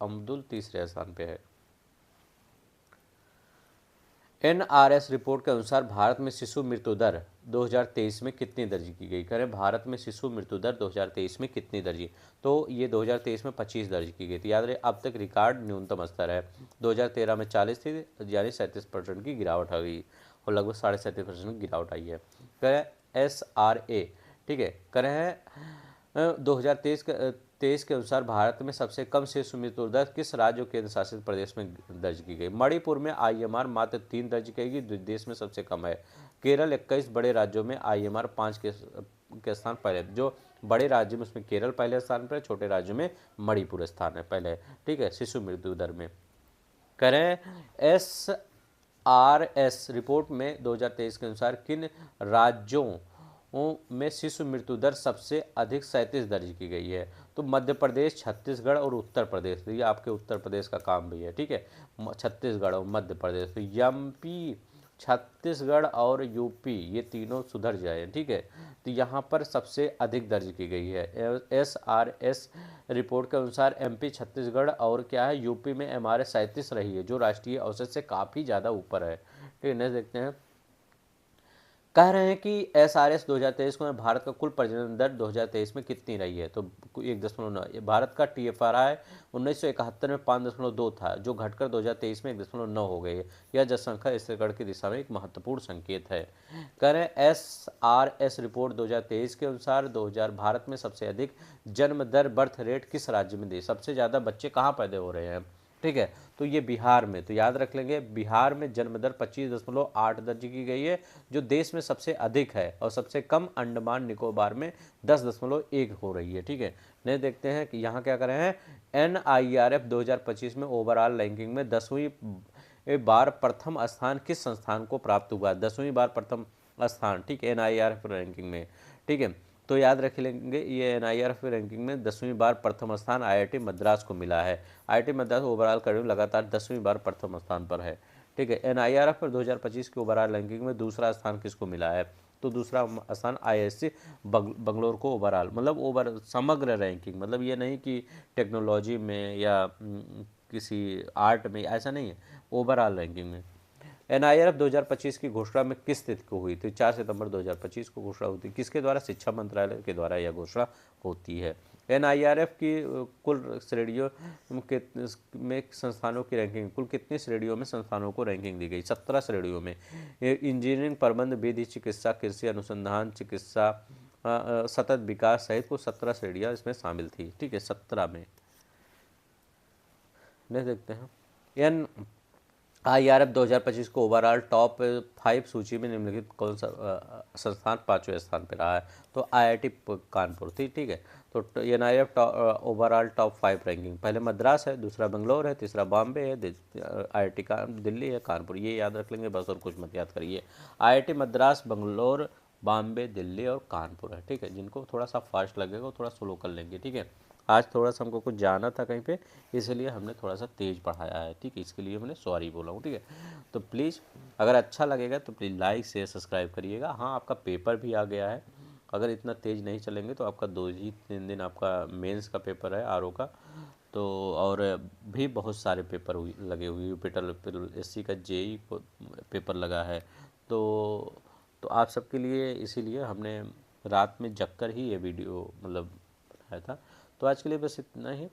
अमदुल तीसरे स्थान पे है। एनआरएस रिपोर्ट के अनुसार भारत में शिशु मृत्यु दर 2023 में कितनी दर्ज की गई? करें भारत में शिशु मृत्यु दर 2023 में कितनी दर्ज? तो ये 2023 में 25 दर्ज की गई थी। याद रहे अब तक रिकॉर्ड न्यूनतम स्तर है। 2013 में 40 थी, यानी 37% की गिरावट आ गई और लगभग 37.5% की गिरावट आई है। करें SRA, ठीक है, करें 2023 के अनुसार भारत में सबसे कम शिशु मृत्यु दर किस राज्य और केंद्र शासित प्रदेश में दर्ज की गई? मणिपुर में IMR मात्र 3 दर्ज की गई, देश में सबसे कम है। केरल 21 बड़े राज्यों में IMR 5 के स्थान पहले, जो बड़े राज्य में उसमें केरल पहले स्थान पर है, छोटे राज्यों में मणिपुर स्थान है पहले, ठीक है, शिशु मृत्यु दर में। करें SRS रिपोर्ट में 2023 के अनुसार किन राज्यों में शिशु मृत्यु दर सबसे अधिक 37 दर्ज की गई है? तो मध्य प्रदेश, छत्तीसगढ़ और उत्तर प्रदेश। तो ये आपके उत्तर प्रदेश का काम भी है, ठीक है, छत्तीसगढ़ और मध्य प्रदेश। तो MP, छत्तीसगढ़ और यूपी, ये तीनों सुधर जाए, ठीक है। तो यहाँ पर सबसे अधिक दर्ज की गई है। SRS रिपोर्ट के अनुसार MP, छत्तीसगढ़ और क्या है, यूपी में MRS 37 रही है, जो राष्ट्रीय औसत से काफ़ी ज़्यादा ऊपर है, ठीक है। नेक्स्ट देखते हैं। कह रहे हैं कि SRS 2023 में भारत का कुल प्रजनन दर 2023 में कितनी रही है? तो 1.9। भारत का TFRI 1971 में 5.2 था, जो घटकर 2023 में 1.9 हो गई है। यह जनसंख्या स्थिरीकरण की दिशा में एक महत्वपूर्ण संकेत है। कह रहे हैं SRS रिपोर्ट 2023 के अनुसार भारत में सबसे अधिक जन्म दर, बर्थ रेट किस राज्य में दी? सबसे ज़्यादा बच्चे कहाँ पैदा हो रहे हैं, ठीक है, तो ये बिहार में। तो याद रख लेंगे, बिहार में जन्म दर 25.8 दर्ज की गई है, जो देश में सबसे अधिक है, और सबसे कम अंडमान निकोबार में 10.1 हो रही है, ठीक है। नहीं देखते हैं कि यहाँ क्या कर रहे हैं। NIRF 2025 में ओवरऑल रैंकिंग में 10वीं बार प्रथम स्थान किस संस्थान को प्राप्त हुआ? 10वीं बार प्रथम स्थान, ठीक है, NIRF रैंकिंग में, ठीक है। तो याद रख लेंगे, ये NIRF रैंकिंग में 10वीं बार प्रथम स्थान IIT मद्रास को मिला है। IIT मद्रास ओवरऑल करियर लगातार 10वीं बार प्रथम स्थान पर है, ठीक है। NIRF पर 2025 की ओवरऑल रैंकिंग में दूसरा स्थान किसको मिला है? तो दूसरा स्थान IISc बंगलोर को ओवरऑल, मतलब ओवर समग्र रैंकिंग, मतलब ये नहीं कि टेक्नोलॉजी में या किसी आर्ट में, ऐसा नहीं है, ओवरऑल रैंकिंग में। NIRF 2025 की घोषणा में किस तिथि को हुई थी? 4 सितंबर 2025 को घोषणा होती है। किसके द्वारा? शिक्षा मंत्रालय के द्वारा यह घोषणा होती है। NIRF की कुल श्रेणियों में संस्थानों की रैंकिंग, कुल कितनी श्रेणियों में संस्थानों को रैंकिंग दी गई? 17 श्रेणियों में। इंजीनियरिंग, प्रबंध, विधि, चिकित्सा, कृषि अनुसंधान, चिकित्सा, सतत विकास सहित कुल 17 श्रेणियाँ इसमें शामिल थी, ठीक है, 17 में। नहीं देखते हैं। NIRF 2025 को ओवरऑल टॉप 5 सूची में निम्नलिखित कौन सा संस्थान 5वें स्थान पर रहा है? तो IIT कानपुर थी, ठीक है। तो NIRF ओवरऑल टॉप 5 रैंकिंग, पहले मद्रास है, दूसरा बंगलोर है, तीसरा बॉम्बे है, IIT का दिल्ली है, कानपुर, ये याद रख लेंगे बस, और कुछ मत याद करिए। IIT मद्रास, बंगलोर, बॉम्बे, दिल्ली और कानपुर है, ठीक है। जिनको थोड़ा सा फास्ट लगेगा वो थोड़ा स्लो कर लेंगे, ठीक है। आज थोड़ा सा हमको कुछ जाना था कहीं पे, इसलिए हमने थोड़ा सा तेज़ पढ़ाया है, ठीक है, इसके लिए मैंने सॉरी बोला हूँ, ठीक है। तो प्लीज़ अगर अच्छा लगेगा तो प्लीज़ लाइक शेयर सब्सक्राइब करिएगा। हाँ, आपका पेपर भी आ गया है, अगर इतना तेज़ नहीं चलेंगे तो आपका 2 ही 3 दिन आपका मेंस का पेपर है RO का, तो और भी बहुत सारे पेपर लगे हुए, यूपीटर SC का JEE पेपर लगा है। तो आप सबके लिए इसीलिए हमने रात में जग कर ही ये वीडियो मतलब बनाया था। तो आज के लिए बस इतना ही,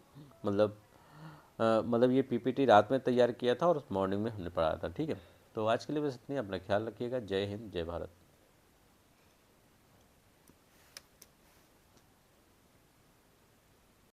मतलब ये PPT रात में तैयार किया था और मॉर्निंग में हमने पढ़ाया था, ठीक है। तो आज के लिए बस इतनी, अपना ख्याल रखिएगा। जय हिंद, जय भारत।